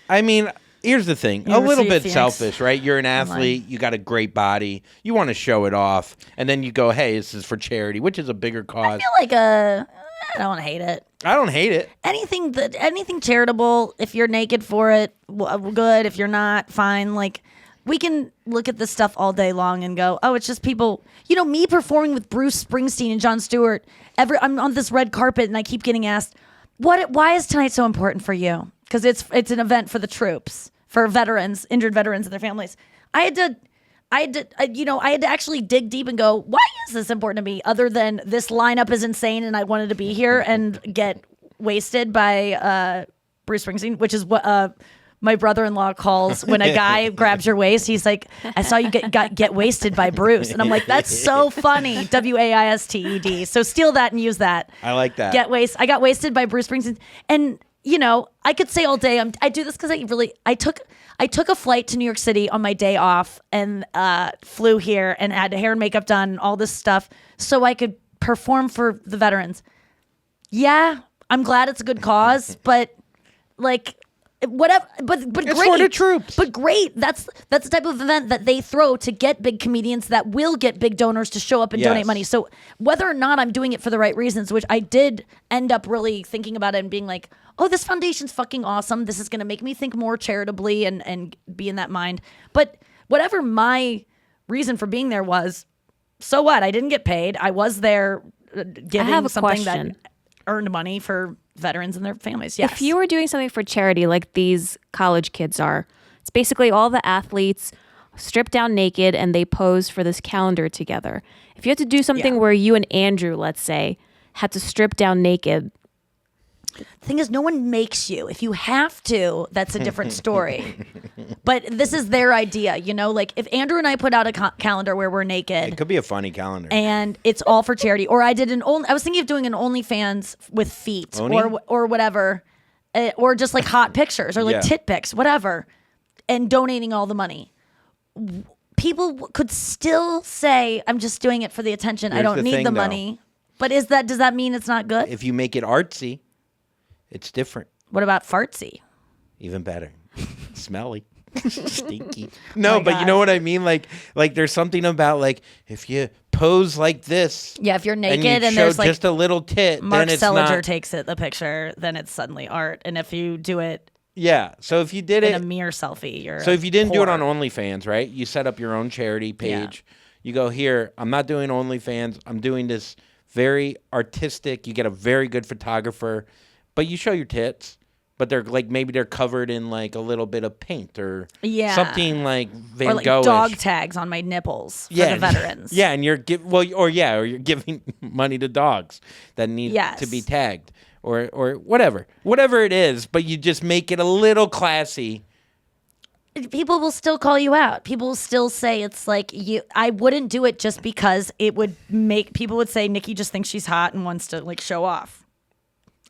I mean, here's the thing. A University little of bit Phoenix. selfish, right? You're an athlete. You got a great body. You want to show it off. And then you go, hey, this is for charity, which is a bigger cause. I feel like I don't hate it. I don't hate it. Anything charitable, if you're naked for it, good. If you're not, fine. Like, we can look at this stuff all day long and go, oh, it's just people. You know, me performing with Bruce Springsteen and Jon Stewart. I'm on this red carpet and I keep getting asked, why is tonight so important for you? Because it's an event for the troops, for veterans, injured veterans and their families. I had to actually dig deep and go, why is this important to me? Other than this lineup is insane and I wanted to be here and get wasted by Bruce Springsteen, which is what my brother-in-law calls when a guy grabs your waist. He's like, I saw you get wasted by Bruce. And I'm like, that's so funny. WAISTED. So steal that and use that. I like that. I got wasted by Bruce Springsteen. And, you know, I could say all day, I do this because I took a flight to New York City on my day off and flew here and had hair and makeup done, all this stuff, so I could perform for the veterans. Yeah, I'm glad it's a good cause, but like, whatever, but It's great for the troops. But great, that's the type of event that they throw to get big comedians that will get big donors to show up and donate money. So whether or not I'm doing it for the right reasons, which I did end up really thinking about it and being like, oh, this foundation's fucking awesome. This is going to make me think more charitably and be in that mind. But whatever my reason for being there was, so what? I didn't get paid. I was there giving something that earned money for veterans and their families. Yes. If you were doing something for charity like these college kids are, it's basically all the athletes stripped down naked and they pose for this calendar together. If you had to do something where you and Andrew, let's say, had to strip down naked. The thing is, no one makes you. If you have to, that's a different story. But this is their idea, you know? Like, if Andrew and I put out a calendar where we're naked. It could be a funny calendar. And it's all for charity. Or I was thinking of doing an OnlyFans with feet or whatever. Or just like hot pictures or like tit pics, whatever. And donating all the money. People could still say, I'm just doing it for the attention. I don't need the money. But does that mean it's not good? If you make it artsy, it's different. What about fartsy? Even better. Smelly. Stinky. No, but you know what I mean? Like there's something about like if you pose like this. Yeah, if you're naked and and there's like just a little tit, Mark then it's Seliger not... takes the picture, then it's suddenly art. And if you do it so if you did in a mirror selfie, if you didn't do it on OnlyFans, right? You set up your own charity page. You go, here, I'm not doing OnlyFans. I'm doing this very artistic. You get a very good photographer. But you show your tits, but they're like maybe they're covered in like a little bit of paint or something like Van Gogh-ish. Or like dog tags on my nipples for the veterans. Yeah, and you're you're giving money to dogs that need to be tagged or whatever it is. But you just make it a little classy. People will still call you out. People will still say it's like I wouldn't do it just because it would make people would say Nikki just thinks she's hot and wants to like show off.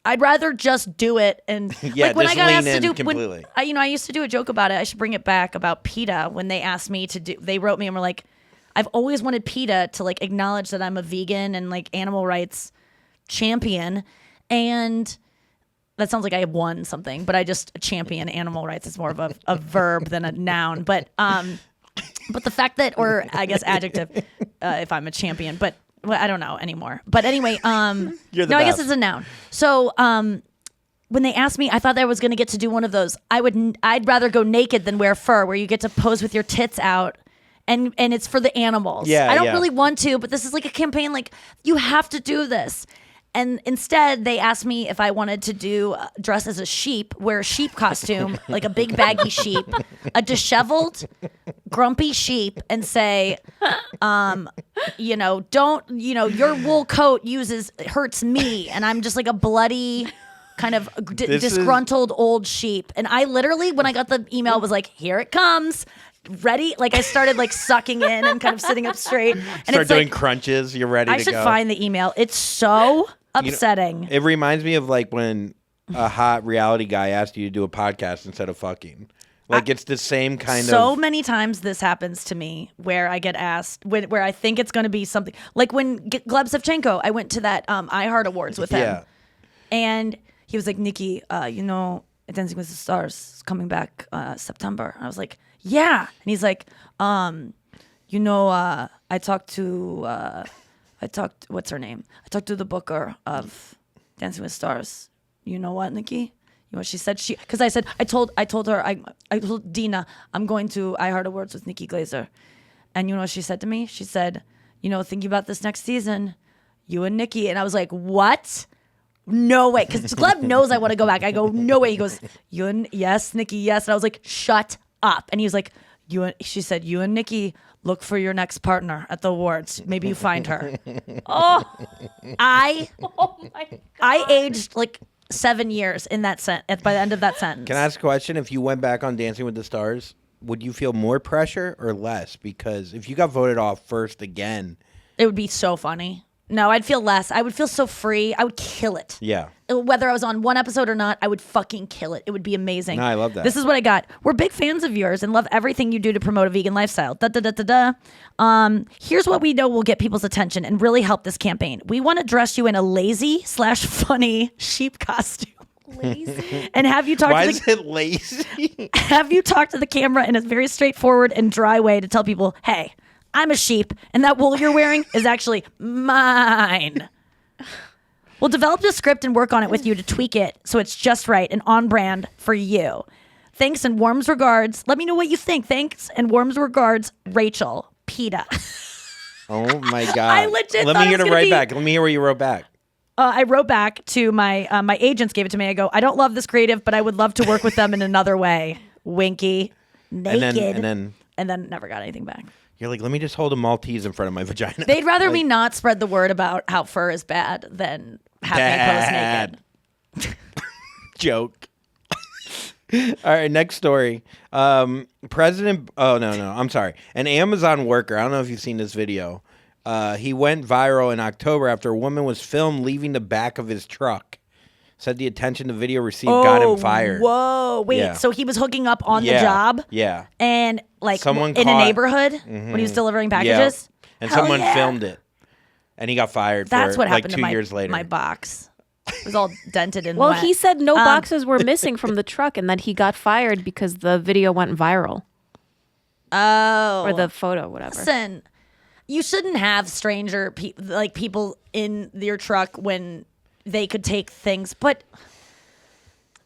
I'd rather just do it and like when I got asked to do completely. I used to do a joke about it. I should bring it back about PETA when they asked me to do. They wrote me and were like, I've always wanted PETA to like acknowledge that I'm a vegan and like animal rights champion, and that sounds like I have won something, but I just champion animal rights. It's more of a verb than a noun, but the fact that, or I guess adjective, if I'm a champion, but. Well, I don't know anymore. But anyway, You're the best. I guess it's a noun. So when they asked me, I thought that I was going to get to do one of those. I'd rather go naked than wear fur, where you get to pose with your tits out, and it's for the animals. Yeah, I don't really want to, but this is like a campaign. Like you have to do this. And instead, they asked me if I wanted to dress as a sheep, wear a sheep costume, like a big baggy sheep, a disheveled, grumpy sheep, and say, your wool coat hurts me, and I'm just like a bloody, kind of disgruntled old sheep. And I literally, when I got the email, was like, here it comes. Ready? Like I started like sucking in and kind of sitting up straight. And start it's doing like, crunches. You're ready to go. I should find the email. It's so upsetting. It reminds me of like when a hot reality guy asked you to do a podcast instead of fucking. Like it's the same kind of. So many times this happens to me where I get asked where I think it's going to be something like when Gleb Savchenko. I went to that iHeart Awards with him, and he was like, "Nikki, Dancing with the Stars is coming back September." And I was like, "Yeah," and he's like, I talked to what's her name? I talked to the booker of Dancing with Stars. You know what, Nikki? You know what she said? Because I said I told her I told Dina I'm going to iHeart Awards with Nikki Glaser, and you know what she said to me? She said, thinking about this next season, you and Nikki, and I was like, what? No way, because Gleb knows I want to go back. I go, no way. He goes, yes, Nikki, yes, and I was like, shut up. And he was like, she said, you and Nikki. Look for your next partner at the awards. Maybe you find her. I aged like 7 years in that by the end of that sentence. Can I ask a question? If you went back on Dancing with the Stars, would you feel more pressure or less? Because if you got voted off first again, it would be so funny. No, I'd feel less. I would feel so free. I would kill it. Yeah. Whether I was on one episode or not, I would fucking kill it. It would be amazing. No, I love that. This is what I got. We're big fans of yours and love everything you do to promote a vegan lifestyle. Here's what we know will get people's attention and really help this campaign. We want to dress you in a lazy/funny sheep costume. Lazy. And have you talked Why to is it lazy? have you talked to the camera in a very straightforward and dry way to tell people, hey, I'm a sheep, and that wool you're wearing is actually mine. We'll develop the script and work on it with you to tweak it so it's just right and on brand for you. Thanks and warm's regards. Let me know what you think. Thanks and warm's regards, Rachel, PETA. Oh my god! I legit Let thought me it hear was the gonna write be- back. Let me hear what you wrote back. I wrote back to my agents gave it to me. I go, I don't love this creative, but I would love to work with them in another way. Winky, naked, And then never got anything back. you're like, let me just hold a Maltese in front of my vagina. They'd rather Like, me not spread the word about how fur is bad than have me post naked. Joke. All right, next story. President. Oh no, I'm sorry. An Amazon worker. I don't know if you've seen this video. He went viral in October after a woman was filmed leaving the back of his truck. Said the attention the video received got him fired. Whoa, wait. Yeah. So he was hooking up on the Yeah, job? yeah. And like Someone in a caught- neighborhood when he was delivering packages? Yeah. And Hell someone yeah. filmed it. And he got fired That's for what it, like happened 2 to years later. my box. It was all dented and Well, wet. he said no boxes were missing from the truck and that he got fired because the video went viral. Oh. Or the photo, whatever. Listen, you shouldn't have stranger people in your truck when they could take things, but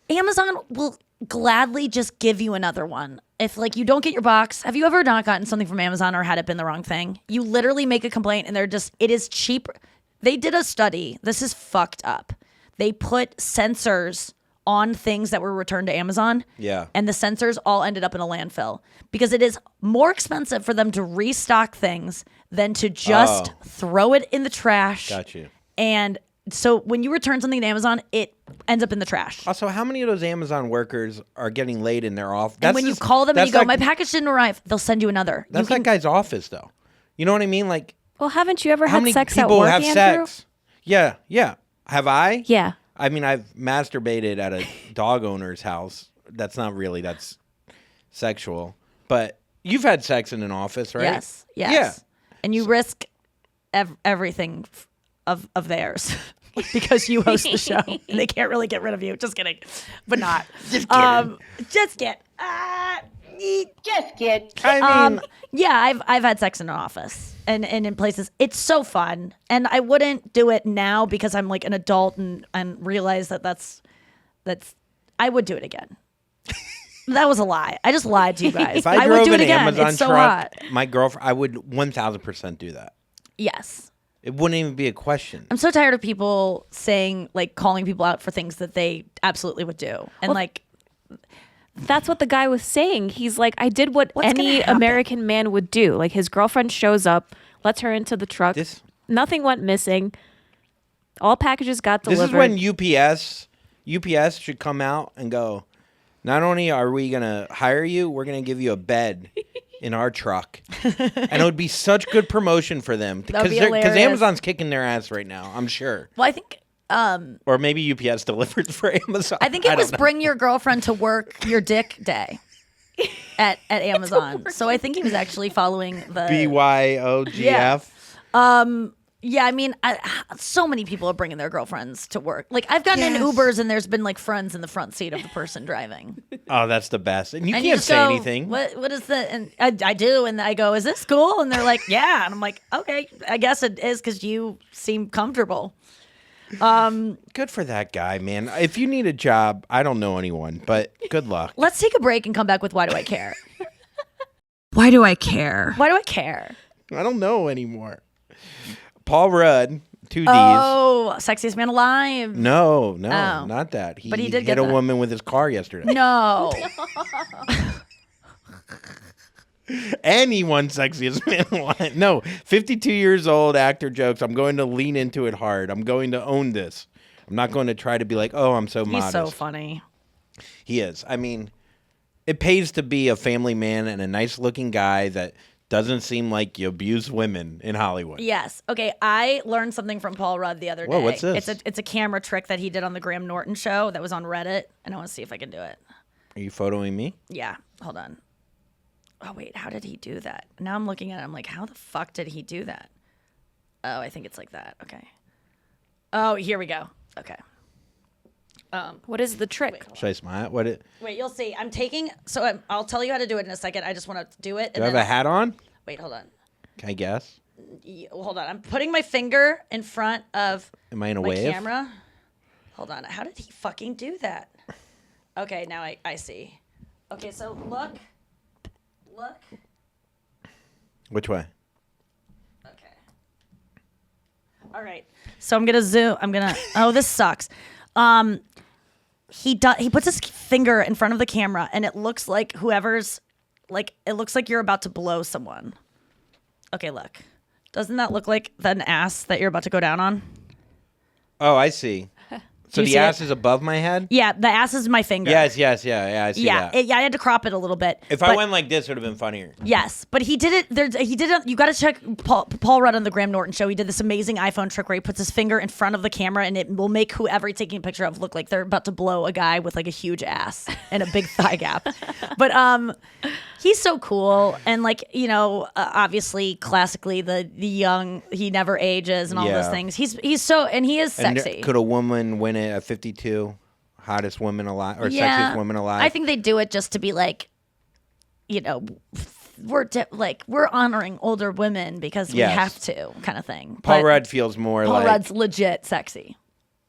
Amazon will gladly just give you another one. If like you don't get your box, have you ever not gotten something from Amazon or had it been the wrong thing? You literally make a complaint and it is cheaper. They did a study. This is fucked up. They put sensors on things that were returned to Amazon. Yeah. And the sensors all ended up in a landfill because it is more expensive for them to restock things than to just throw it in the trash. Got you. And so when you return something to Amazon, it ends up in the trash. Also, how many of those Amazon workers are getting laid in their office? And when you call them and you go, my package didn't arrive, they'll send you another. That's that guy's office, though. You know what I mean? Like, Well, haven't you ever how had many sex at people work, have Andrew? sex? Yeah. Have I? Yeah. I mean, I've masturbated at a dog owner's house. That's not really, that's sexual. But you've had sex in an office, right? Yes. Yeah. And you risk everything of theirs because you host the show and they can't really get rid of you. Just kidding. But not. Just kidding. Just kid. Just kid. I mean, Yeah, I've had sex in an office and in places. It's so fun, and I wouldn't do it now because I'm like an adult and realize that's. I would do it again. That was a lie. I just lied to you guys. if I would drove do it an again. Amazon It's so truck, hot. my girlfriend, I would 1,000% do that. Yes. It wouldn't even be a question. I'm so tired of people saying like calling people out for things that they absolutely would do, and like. That's what the guy was saying. He's like, I did what What's gonna any happen? American man would do. Like his girlfriend shows up, lets her into the truck. This- Nothing went missing. All packages got This delivered. is when UPS should come out and go, not only are we going to hire you, we're going to give you a bed in our truck. And it would be such good promotion for them. That would be Because hilarious. Amazon's kicking their ass right now, I'm sure. Well, I think. Or maybe UPS delivers for Amazon. I think it don't was know. bring your girlfriend to work your dick day at Amazon. So I think he was actually following the BYOGF. Yeah, I mean, so many people are bringing their girlfriends to work. Like I've gotten in Ubers and there's been like friends in the front seat of the person driving. Oh, that's the best. And you And can't just say go, anything. What is that? And I do, and I go, "Is this cool?" And they're like, "Yeah." And I'm like, "Okay, I guess it is because you seem comfortable." Good for that guy, man. If you need a job, I don't know anyone, but good luck. Let's take a break and come back with why do I care? Why do I care? Why do I care? I don't know anymore. Paul Rudd, 2 Ds. Oh, sexiest man alive. No, Oh. not that. But he did hit get a that. woman with his car yesterday. No. And he won sexiest man alive. No, 52 years old, actor jokes. I'm going to lean into it hard. I'm going to own this. I'm not going to try to be like, oh, I'm so He's modest. so funny. He is. I mean, it pays to be a family man and a nice looking guy that doesn't seem like you abuse women in Hollywood. Yes. Okay. I learned something from Paul Rudd the other day. Whoa, what's this? It's a camera trick that he did on the Graham Norton show that was on Reddit, and I want to see if I can do it. Are you photoing me? Yeah. Hold on. Oh wait, how did he do that? Now I'm looking at it. I'm like, how the fuck did he do that? Oh, I think it's like that. Okay. Oh, here we go. Okay. What is the trick? Should I smile? What it? Wait, you'll see. I'm taking. I'll tell you how to do it in a second. I just want to do it. Do I have a hat on? Wait, hold on. Can I guess? Hold on. I'm putting my finger in front of. Am I in a my wave? camera. Hold on. How did he fucking do that? Okay, now I see. Okay, so look. Which way? Okay. All right. So I'm gonna zoom. Oh, this sucks. He puts his finger in front of the camera, and it looks like it looks like you're about to blow someone. Okay, look. Doesn't that look like an ass that you're about to go down on? Oh, I see. So you the see ass it? is above my head? Yeah, the ass is my finger. Yes, yeah, I see that. I had to crop it a little bit. If I went like this, it would have been funnier. Yes, but he did it. You got to check Paul Rudd on the Graham Norton show. He did this amazing iPhone trick where he puts his finger in front of the camera, and it will make whoever he's taking a picture of look like they're about to blow a guy with like a huge ass and a big thigh gap. But he's so cool, and obviously, classically, the young, he never ages, and all those things. He's so, and he is sexy. And could a woman win it at 52? Hottest woman alive, or sexiest woman alive? I think they do it just to be like, we're honoring older women because we have to, kind of thing. Paul Rudd feels more Paul like Rudd's legit sexy.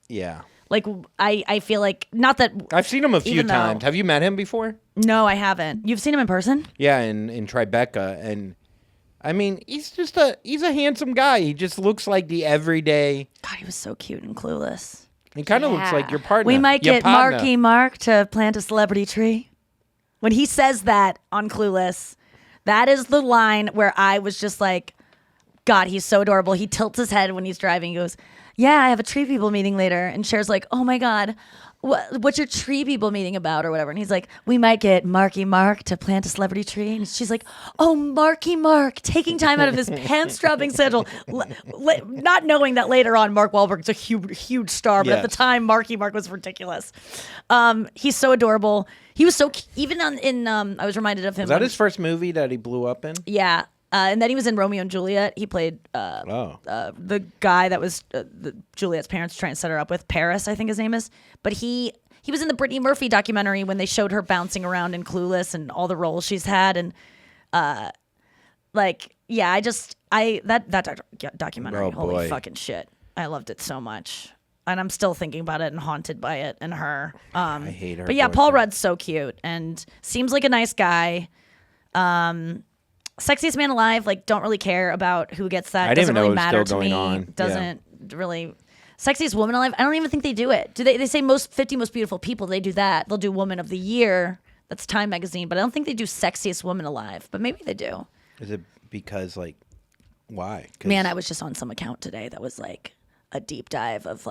Yeah. Like I feel like, not that I've seen him a few times. Have you met him before? No, I haven't. You've seen him in person? Yeah, in Tribeca, and I mean, he's a handsome guy. He just looks like the everyday. God, he was so cute and clueless. He kind of looks like your partner. We might Your get partner. Marky Mark to plant a celebrity tree. When he says that on Clueless, that is the line where I was just like, God, he's so adorable. He tilts his head when he's driving. He goes, yeah, I have a tree people meeting later. And Cher's like, oh my God, what's your tree people meeting about or whatever? And he's like, we might get Marky Mark to plant a celebrity tree. And she's like, oh, Marky Mark, taking time out of his pants-dropping schedule, not knowing that later on Mark Wahlberg's a huge star, but at the time Marky Mark was ridiculous. He's so adorable. He was so even I was reminded of him. Was that his first movie that he blew up in? Yeah. And then he was in Romeo and Juliet. He played the guy that was Juliet's parents trying to set her up with. Paris, I think his name is. But he was in the Brittany Murphy documentary when they showed her bouncing around in Clueless and all the roles she's had. And that documentary, holy fucking shit. I loved it so much. And I'm still thinking about it and haunted by it and her. I hate her. But yeah, Paul Rudd's so cute and seems like a nice guy. Sexiest man alive, don't really care about who gets that. I didn't Doesn't even know really it was matter still to going me. on. Doesn't really. Sexiest woman alive, I don't even think they do it. Do they say 50 most beautiful people, they do that. They'll do woman of the year. That's Time magazine, but I don't think they do sexiest woman alive, but maybe they do. Is it because why? Man, I was just on some account today that was a deep dive of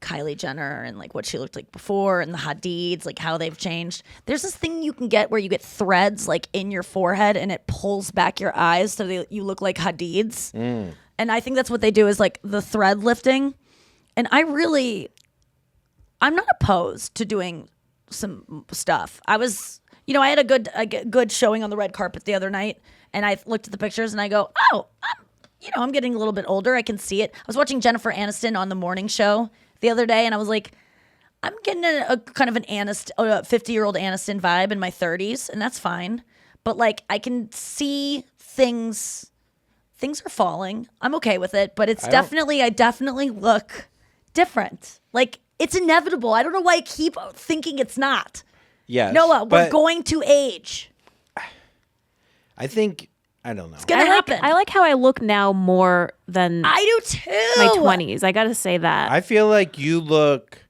Kylie Jenner and what she looked like before and the Hadids, how they've changed. There's this thing you can get where you get threads in your forehead and it pulls back your eyes so you look like Hadids. And I think that's what they do is the thread lifting. And I'm not opposed to doing some stuff. I was, I had a good showing on the red carpet the other night and I looked at the pictures and I go, oh, I'm getting a little bit older. I can see it. I was watching Jennifer Aniston on the morning show the other day, and I was like, I'm getting a kind of an 50-year-old Aniston vibe in my 30s, and that's fine. But I can see things are falling. I'm okay with it, but I definitely look different. It's inevitable. I don't know why I keep thinking it's not. Yes. Noah, we're going to age. I think, I don't know. It's gonna happen. I like how I look now more than I do too. my 20s. I got to say that. I feel like you look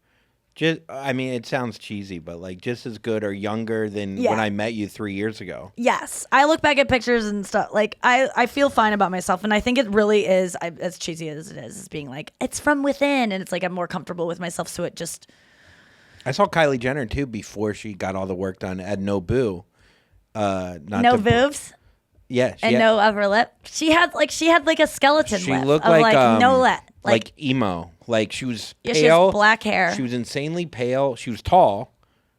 it sounds cheesy, but just as good or younger than when I met you 3 years ago. Yes. I look back at pictures and stuff. I feel fine about myself. And I think it really is, as cheesy as it is being it's from within. And it's I'm more comfortable with myself. So it just. I saw Kylie Jenner too before she got all the work done at No Boo. No boobs? Yeah. And no upper lip. She had a skeleton lip. She looked of no lip. Like emo. She was pale. She has black hair. She was insanely pale. She was tall,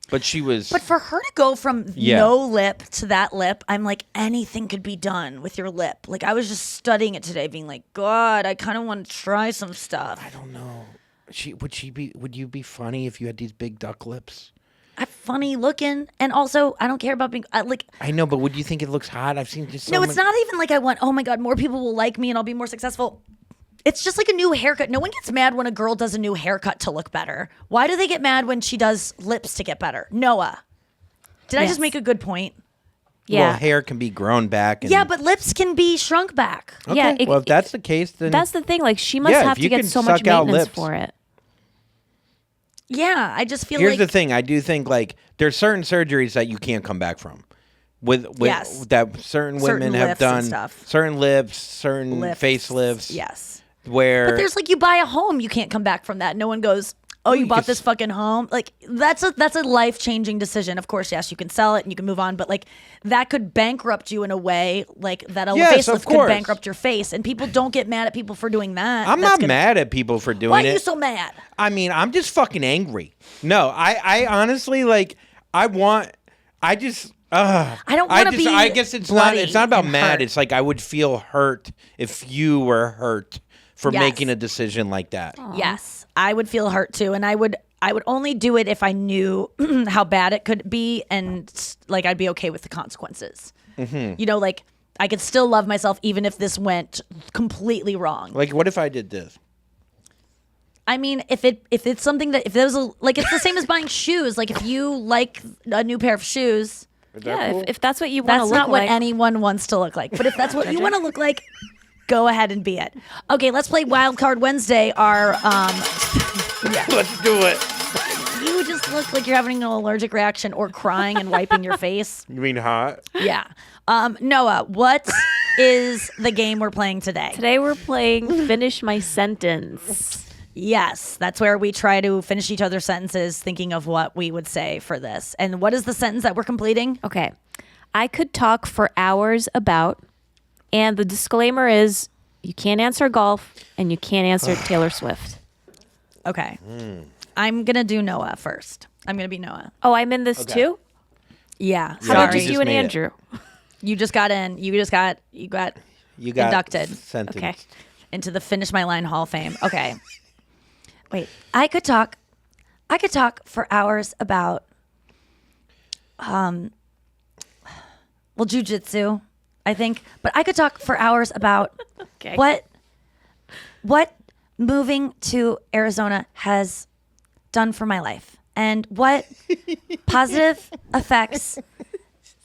but she was. But for her to go from no lip to that lip, I'm anything could be done with your lip. I was just studying it today, being God, I kind of want to try some stuff. I don't know. Would you be funny if you had these big duck lips? I'm funny looking, and also I don't care about being like. I know, but would you think it looks hot? I've seen just so No, it's not even like I want. Oh my god, more people will like me, and I'll be more successful. It's just like a new haircut. No one gets mad when a girl does a new haircut to look better. Why do they get mad when she does lips to get better? Noah, did I just make a good point? Yeah. Well, hair can be grown back. And, Yeah, but lips can be shrunk back. okay. Yeah, well, if that's the case, then That's the thing. Like, she must Yeah, have if you to get can so much suck out maintenance lips. for it. Yeah, I just feel here's like the thing. I do think like there's certain surgeries that you can't come back from. With Yes. that certain women have lifts and done stuff. certain lips, certain lifts. facelifts. Yes. Where But there's like you buy a home, you can't come back from that. No one goes, "Oh, you you bought could this fucking home." Like that's a life-changing decision. Of course, yes, you can sell it and you can move on, but like that could bankrupt you in a way like that a Yes, of facelift could course. bankrupt your face, and people don't get mad at people for doing that. I'm That's not gonna- mad at people for doing Why it. are you so mad? I mean, I'm just fucking angry. No, I honestly like. I just. I don't wanna be I guess it's bloody not. It's not about and mad. hurt. It's like I would feel hurt if you were hurt for Yes. making a decision like that. Yes, I would feel hurt too, and I would only do it if I knew how bad it could be, and like I'd be okay with the consequences. Mm-hmm. You know, like I could still love myself even if this went completely wrong. Like, what if I did this? I mean, if it's something that if there's like it's the same as buying shoes. Like if you like a new pair of shoes, Yeah, if that's what you want to that's look not what like. anyone wants to look like. But if that's what you want to look like, go ahead and be it. Okay, let's play Wild Card Wednesday. Let's do it. You just look like you're having an allergic reaction or crying and wiping your face. You mean hot? Yeah. Noah, what is the game we're playing today? Today we're playing Finish My Sentence. Yes, that's where we try to finish each other's sentences thinking of what we would say for this. And what is the sentence that we're completing? Okay. I could talk for hours about, and the disclaimer is you can't answer golf and you can't answer Taylor Swift. Okay. I'm going to do Noah first. I'm going to be Noah. Oh, I'm in this too? Yeah. How about Sorry. just you and made it. Andrew? You just got in. You got You got inducted. sentenced. Okay. into the Finish My Line Hall of Fame. Okay. Wait. I could talk for hours about jujitsu, I think. But I could talk for hours about Okay. what moving to Arizona has done for my life and what positive effects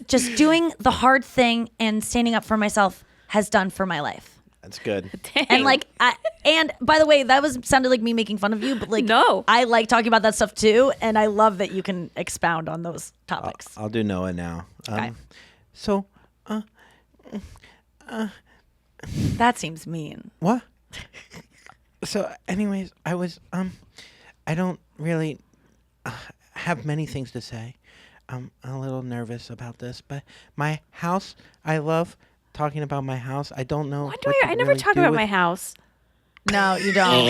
just doing the hard thing and standing up for myself has done for my life. That's good. And like, and by the way, that sounded like me making fun of you, but like, No. I like talking about that stuff too, and I love that you can expound on those topics. I'll do Noah now. Okay. So, That seems mean. what? So, anyways, I was I don't really have many things to say. I'm a little nervous about this, but my house, I love talking about my house. I don't know. what to I never really talk do about with- my house. No, you don't.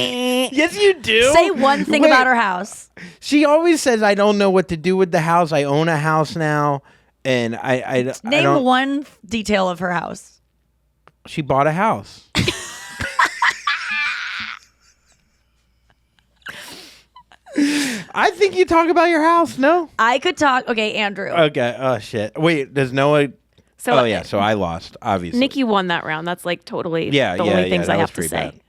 Yes, you do. Say one thing Wait, about her house. She always says I don't know what to do with the house. I own a house now, and I Name don't. one detail of her house. She bought a house. I think you talk about your house. No. I could talk. Okay, Andrew. Okay. Oh shit. Wait. Does Noah? So Oh yeah. So I lost. Obviously. Nikki won that round. That's like totally Yeah. the yeah. only yeah, things that I was have to pretty say. bad.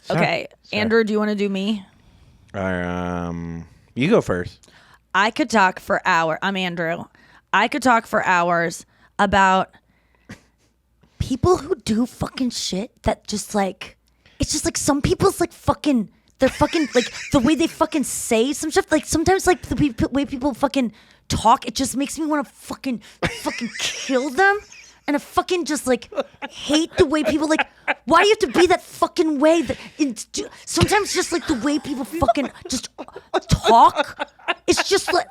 Okay, Sorry. Andrew, do you want to do me? You go first. I could talk for hours. I'm Andrew. I could talk for hours about people who do fucking shit that just like, it's just like some people's like fucking, they're fucking like the way they fucking say some stuff. Like sometimes like the way people fucking talk, it just makes me want to fucking kill them. And I fucking just like hate the way people like. Why do you have to be that fucking way? Sometimes just like the way people fucking just talk. It's just like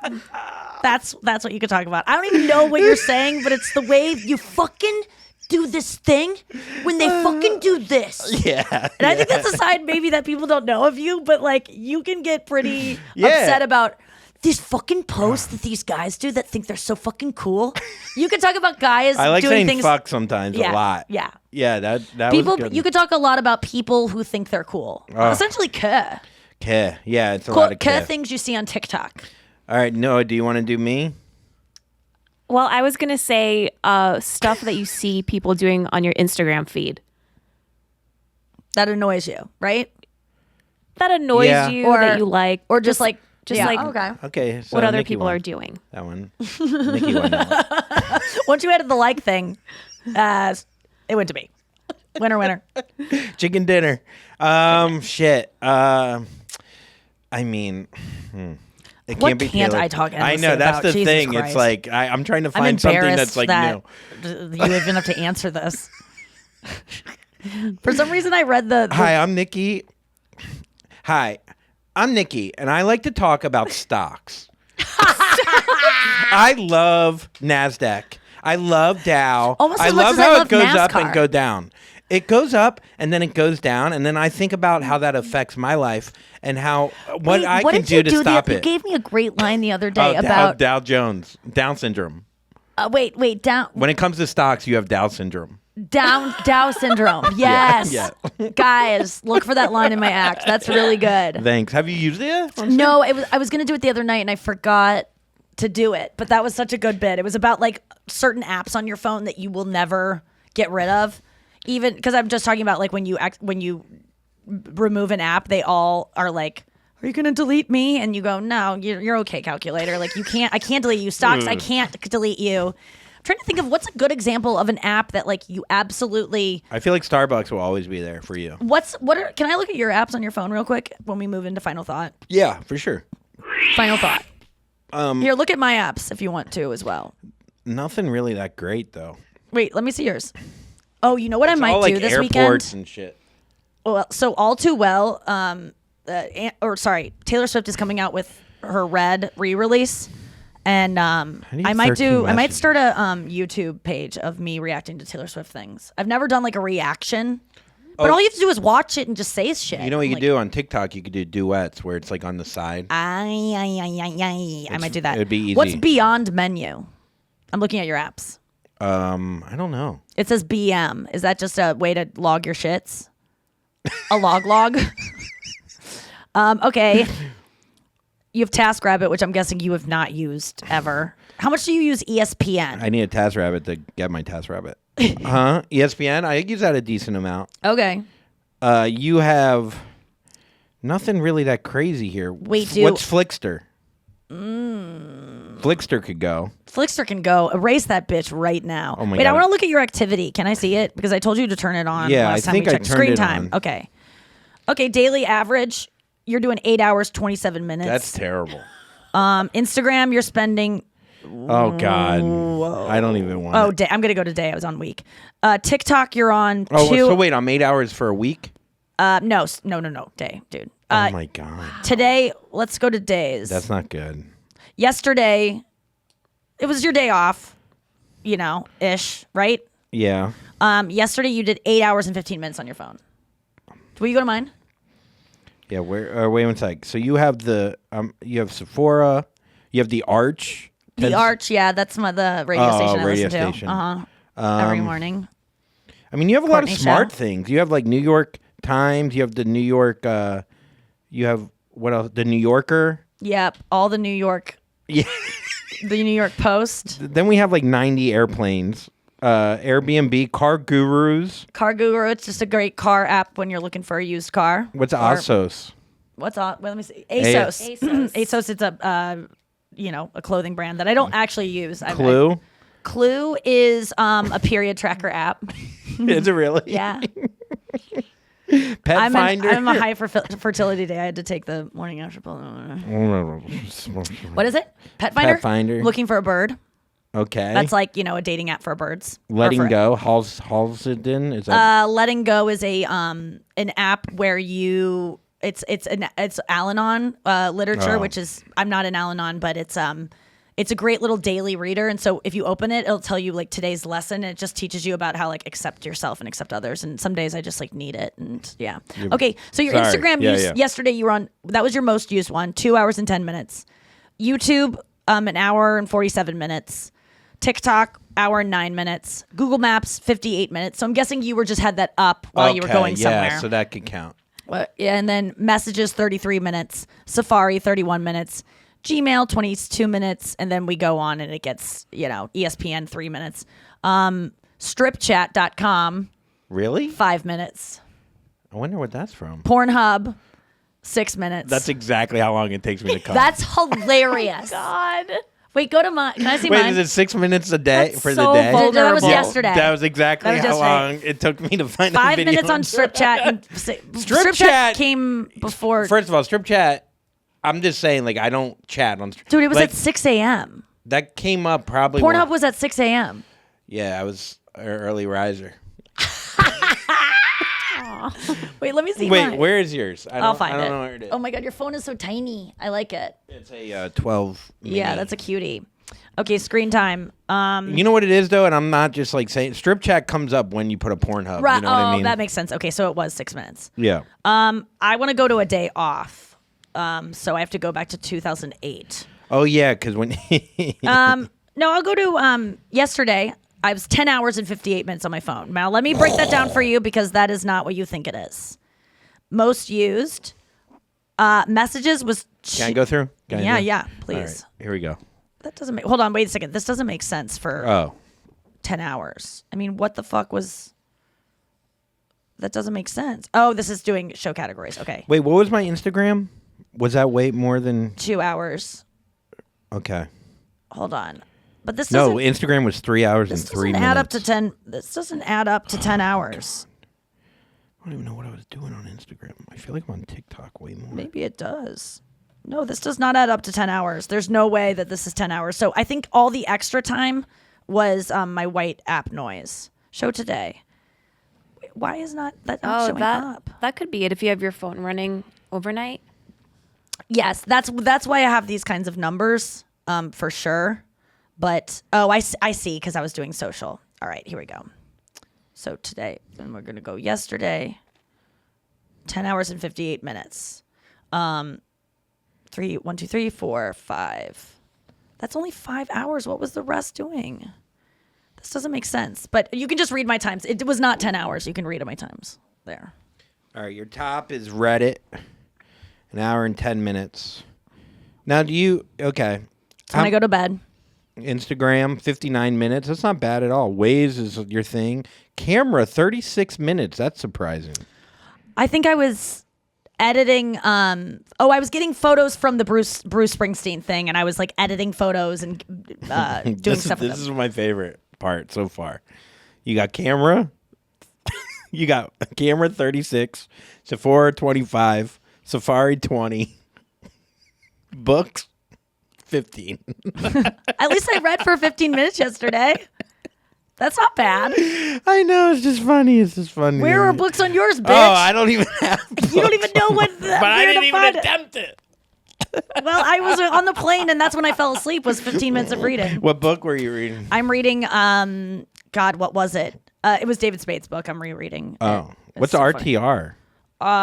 that's what you could talk about. I don't even know what you're saying, but it's the way you fucking do this thing when they fucking do this. Yeah. And I think that's a side maybe that people don't know of you, but like you can get pretty Yeah. upset about these fucking posts that these guys do that think they're so fucking cool. You can talk about guys I like doing saying things. fuck sometimes Yeah, a lot. yeah. Yeah. That People, was good. you could talk a lot about people who think they're cool. Essentially, Yeah, it's a Cool. lot of Things you see on TikTok. All right, Noah, do you want to do me? Well, I was going to say stuff that you see people doing on your Instagram feed. That annoys you, right? That annoys Yeah. you, Or- that you like. Or just like, okay. Okay. So What other Nikki people won. are doing. That one. Nikki won that one. Once you added the like thing, it went to me. Winner. Chicken dinner. Shit. I mean, it What can't be can't Taylor. I talk I endlessly know that's about? the Jesus thing. Christ. It's like I'm trying to I'm find something embarrassed that's like that new. you even have to answer this. For some reason, I read the Hi, I'm Nikki. Hi, I'm Nikki, and I like to talk about stocks. I love NASDAQ. I love Dow. Almost I as much love as I how love it goes up and NASCAR. go down. It goes up and then it goes down, and then I think about how that affects my life and how what Wait, I what can did you do to stop You it. gave me a great line the other day Oh, about Dow Jones, Down syndrome. wait, down When it comes to stocks, you have Dow syndrome. Dow syndrome. Yes, Yeah. guys, look for that line in my act. That's really good. Thanks. Have you used it? No, I was gonna do it the other night and I forgot to do it, but that was such a good bit. It was about like certain apps on your phone that you will never get rid of, even because I'm just talking about like when you remove an app, they all are like, "Are you gonna delete me?" And you go, "No, you're okay, calculator. Like I can't delete you. Stocks, I can't delete you." I'm trying to think of what's a good example of an app that like you absolutely. I feel like Starbucks will always be there for you. Can I look at your apps on your phone real quick when we move into final thought? Yeah, for sure. Final thought. Here, look at my apps if you want to as well. Nothing really that great though. Wait, let me see yours. Oh, you know what I might All do like this airports weekend? and shit. Well, so all too well. Taylor Swift is coming out with her Red re-release, and need I might 13 I might messages. start a YouTube page of me reacting to Taylor Swift things. I've never done like a reaction, but all you have to do is watch it and just say shit. You know what you Like, could do on TikTok? You could do duets where it's like on the side. I might do that. It'd be easy. What's beyond menu? I'm looking at your apps. I don't know. It says BM. Is that just a way to log your shits? A log? Okay. You have TaskRabbit, which I'm guessing you have not used ever. How much do you use ESPN? I need a TaskRabbit to get my TaskRabbit. Huh? ESPN? I use that a decent amount. Okay. You have nothing really that crazy here. Wait, What's Flickster? Flickster could go. Flickster can go. Erase that bitch right now. Oh my Wait, God. I want to look at your activity. Can I see it? Because I told you to turn it on Yeah, last I time think we I checked. turned Screen it time. on. Okay. Okay, daily average. You're doing 8 hours, 27 minutes. That's terrible. Instagram, you're spending. Oh God, I don't even want. Oh, it. day. I'm gonna go to day. I was on week. TikTok, you're on Oh, 2. so wait, I'm 8 hours for a week. No, day, dude. Oh my God, Today, let's go to days. that's not good. Yesterday, it was your day off, ish, right? Yeah. Yesterday, you did 8 hours and 15 minutes on your phone. Will you go to mine? Yeah. Where? Wait one sec. So you have you have Sephora, you have the Arch. The Arch, yeah, that's the radio station I radio listen station. to. Every morning. I mean, you have a lot Courtney of smart Show. things. You have like New York Times. You have the New York. You have what else? The New Yorker. Yep, all the New York. Yeah. The New York Post. Then we have like 90 airplanes. Airbnb, Car Gurus. Car Guru, it's just a great car app when you're looking for a used car. What's Or- ASOS? What's on? Well, let me see. ASOS. ASOS. It's a a clothing brand that I don't actually use. Clue. Clue is a period tracker app. Is it really? Yeah. Pet I'm Finder. a high fertility day. I had to take the morning after pill. What is it? Pet Finder. Finder. Looking for a bird. Okay. That's like a dating app for birds. Or Letting for- Go. Halsden. Is that? Letting Go is a an app where it's Al-Anon literature, Oh. which is I'm not an Al-Anon, but it's a great little daily reader. And so if you open it, it'll tell you like today's lesson. And it just teaches you about how like accept yourself and accept others. And some days I just like need it. And yeah. Okay. So your Sorry. Instagram Yeah, use yeah. yesterday you were on, that was your most used one, 2 hours and 10 minutes. YouTube, an hour and 47 minutes. TikTok, hour and 9 minutes. Google Maps, 58 minutes. So I'm guessing you just had that up while you were going somewhere. Yeah, so that could count. And then messages 33 minutes, Safari 31 minutes, Gmail 22 minutes, and then we go on and it gets, ESPN 3 minutes. Stripchat.com. Really? 5 minutes. I wonder what that's from. Pornhub 6 minutes. That's exactly how long it takes me to come. That's hilarious. God. Wait, go to mine. Can I see Wait, mine? is it 6 minutes a day That's for so the day? vulnerable. That was yesterday. That was exactly That was how yesterday. long it took me to find a 5 video. minutes on Strip Chat. And Strip Chat- came before. First of all, Strip Chat, I'm just saying, like, I don't chat on Dude, it was like, at 6 a.m. That came up probably. Pornhub was at 6 a.m. Yeah, I was an early riser. Wait, let me see Wait, mine. where is yours? I'll find I it. don't know where it is. Oh my God, your phone is so tiny. I like it. It's a 12 mini. Yeah, that's a cutie. Okay, screen time. You know what it is, though? And I'm not just, like, saying... Strip Chat comes up when you put a Pornhub. Right. You know what I mean? That makes sense. Okay, so it was 6 minutes. Yeah. I want to go to a day off. So I have to go back to 2008. Oh, yeah, because when... No, I'll go to yesterday. I was 10 hours and 58 minutes on my phone. Now, let me break that down for you because that is not what you think it is. Most used messages was... Can I go through? Can I do? Yeah, All please. right, here we go. That doesn't make... Hold on, wait a second. This doesn't make sense for Oh. 10 hours. I mean, what the fuck was... That doesn't make sense. Oh, this is doing show categories. Okay. Wait, what was my Instagram? Was that way more than... 2 hours. Okay. Hold on. But this No, doesn't... Instagram was 3 hours and This 3 doesn't minutes. add up to 10... This doesn't add up to 10 hours. I don't even know what I was doing on Instagram. I feel like I'm on TikTok way more. Maybe it does. No, this does not add up to 10 hours. There's no way that this is 10 hours. So I think all the extra time was my white app noise. Show today. Why is not that not Oh, showing up? that could be it if you have your phone running overnight. Yes, that's why I have these kinds of numbers for sure. But, I see because I was doing social. All right, here we go. So today, and we're going to go yesterday, 10 hours and 58 minutes. 1, 2, 3, 4, 5. That's only 5 hours. What was the rest doing? This doesn't make sense. But you can just read my times. It was not 10 hours. You can read my times there. All right, your top is Reddit, 1 hour and 10 minutes. Now, do you... Okay. When I go to bed. Instagram, 59 minutes. That's not bad at all. Waze is your thing. Camera, 36 minutes. That's surprising. I think I was editing. I was getting photos from the Bruce Springsteen thing, and I was like editing photos and doing stuff with This them. is my favorite part so far. You got camera. You got camera 36, Sephora 25, Safari 20, books 15. At least I read for 15 minutes yesterday. That's not bad. I know, it's just funny. It's just funny. Where are books on yours, bitch? Oh, I don't even have books. You don't even know what. But I didn't even attempt it. Well, I was on the plane, and that's when I fell asleep. Was 15 minutes of reading. What book were you reading? I'm reading. God, what was it? It was David Spade's book. I'm rereading. Oh, It's what's so funny. RTR?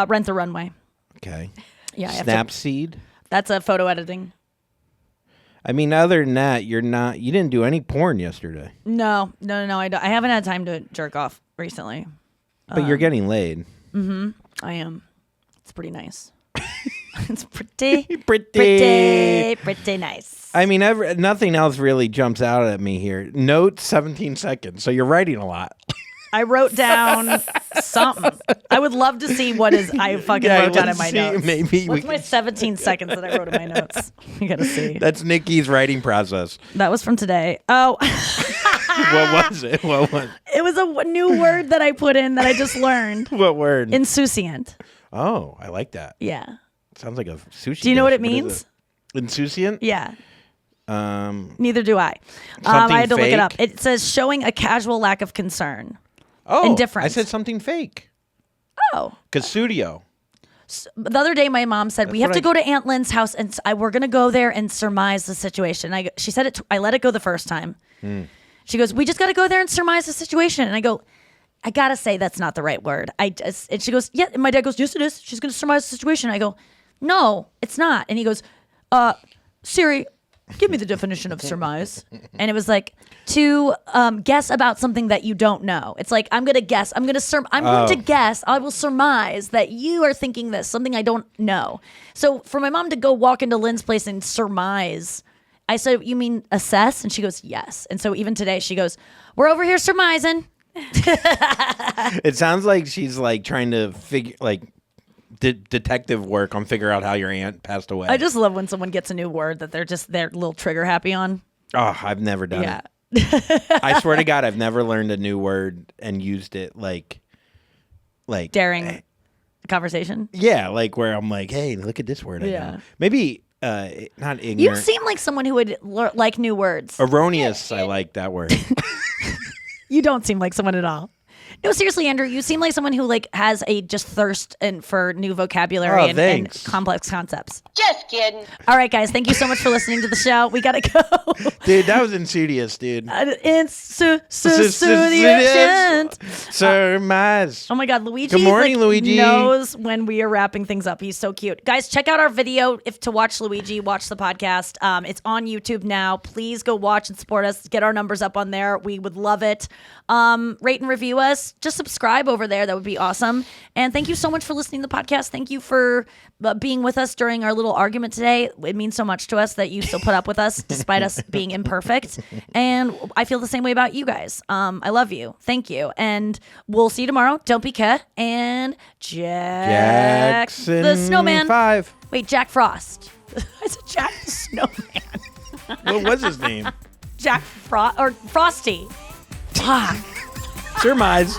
Rent the Runway. Okay. Yeah, I have to- Snapseed. that's a photo editing. I mean, other than that, you didn't do any porn yesterday, No. I haven't had time to jerk off recently. but you're getting laid. I am. It's pretty nice. It's pretty nice. I mean, nothing else really jumps out at me here. Notes 17 seconds. So you're writing a lot. I wrote down something. I would love to see what is I fucking wrote down in let's my see. notes. Maybe What's we my can- 17 seconds that I wrote in my notes? You gotta see. That's Nikki's writing process. That was from today. Oh, What was it? What was? it was a new word that I put in that I just learned. What word? Insouciant. Oh, I like that. Yeah. Sounds like a sushi. Do you know what dish. it is means? Insouciant. Yeah. Um. Neither do I. Something I had to look it up. fake? It says showing a casual lack of concern. Oh, Indifference. I said something fake. Oh. Cause studio. The other day, my mom said, we have what to I- go to Aunt Lynn's house, and we're going to go there and surmise the situation. She said it. I let it go the first time. She goes, we just got to go there and surmise the situation. And I go, I got to say that's not the right word. And she goes, yeah. And my dad goes, yes, it is. She's going to surmise the situation. I go, no, it's not. And he goes, Siri, give me the definition of surmise. And it was like, to guess about something that you don't know. It's like, I'm going to guess. I'm going to guess. I will surmise that you are thinking this, something I don't know. So for my mom to go walk into Lynn's place and surmise, I said, you mean assess? And she goes, yes. And so even today she goes, we're over here surmising. It sounds like she's like trying to figure like detective work on figure out how your aunt passed away. I just love when someone gets a new word that they're a little trigger happy on. Oh, I've never done Yeah. it. I swear to God, I've never learned a new word and used it like Daring conversation. Yeah, like where I'm like, hey, look at this word. I know. Maybe not ignorant. You seem like someone who would like new words. Erroneous. I like that word. You don't seem like someone at all. No, seriously, Andrew, you seem like someone who like has a just thirst for new vocabulary and complex concepts. Just kidding. All right, guys, thank you so much for listening to the show. We gotta go. Dude, that was insidious, dude. Surmise. Oh my God, Luigi. Good morning, Luigi. Knows when we are wrapping things up. He's so cute. Guys, check out our video. If to watch Luigi, watch the podcast. It's on YouTube now. Please go watch and support us. Get our numbers up on there. We would love it. Rate and review us. Just subscribe over there. That would be awesome. And thank you so much for listening to the podcast. Thank you for being with us during our little argument today. It means so much to us that you still put up with us despite us being imperfect. And I feel the same way about you guys. I love you. Thank you. And we'll see you tomorrow. Don't be cat. And Jackson the Snowman. 5. Wait, Jack Frost. I said Jack the Snowman. What was his name? Jack Frosty. Fuck. Surmise.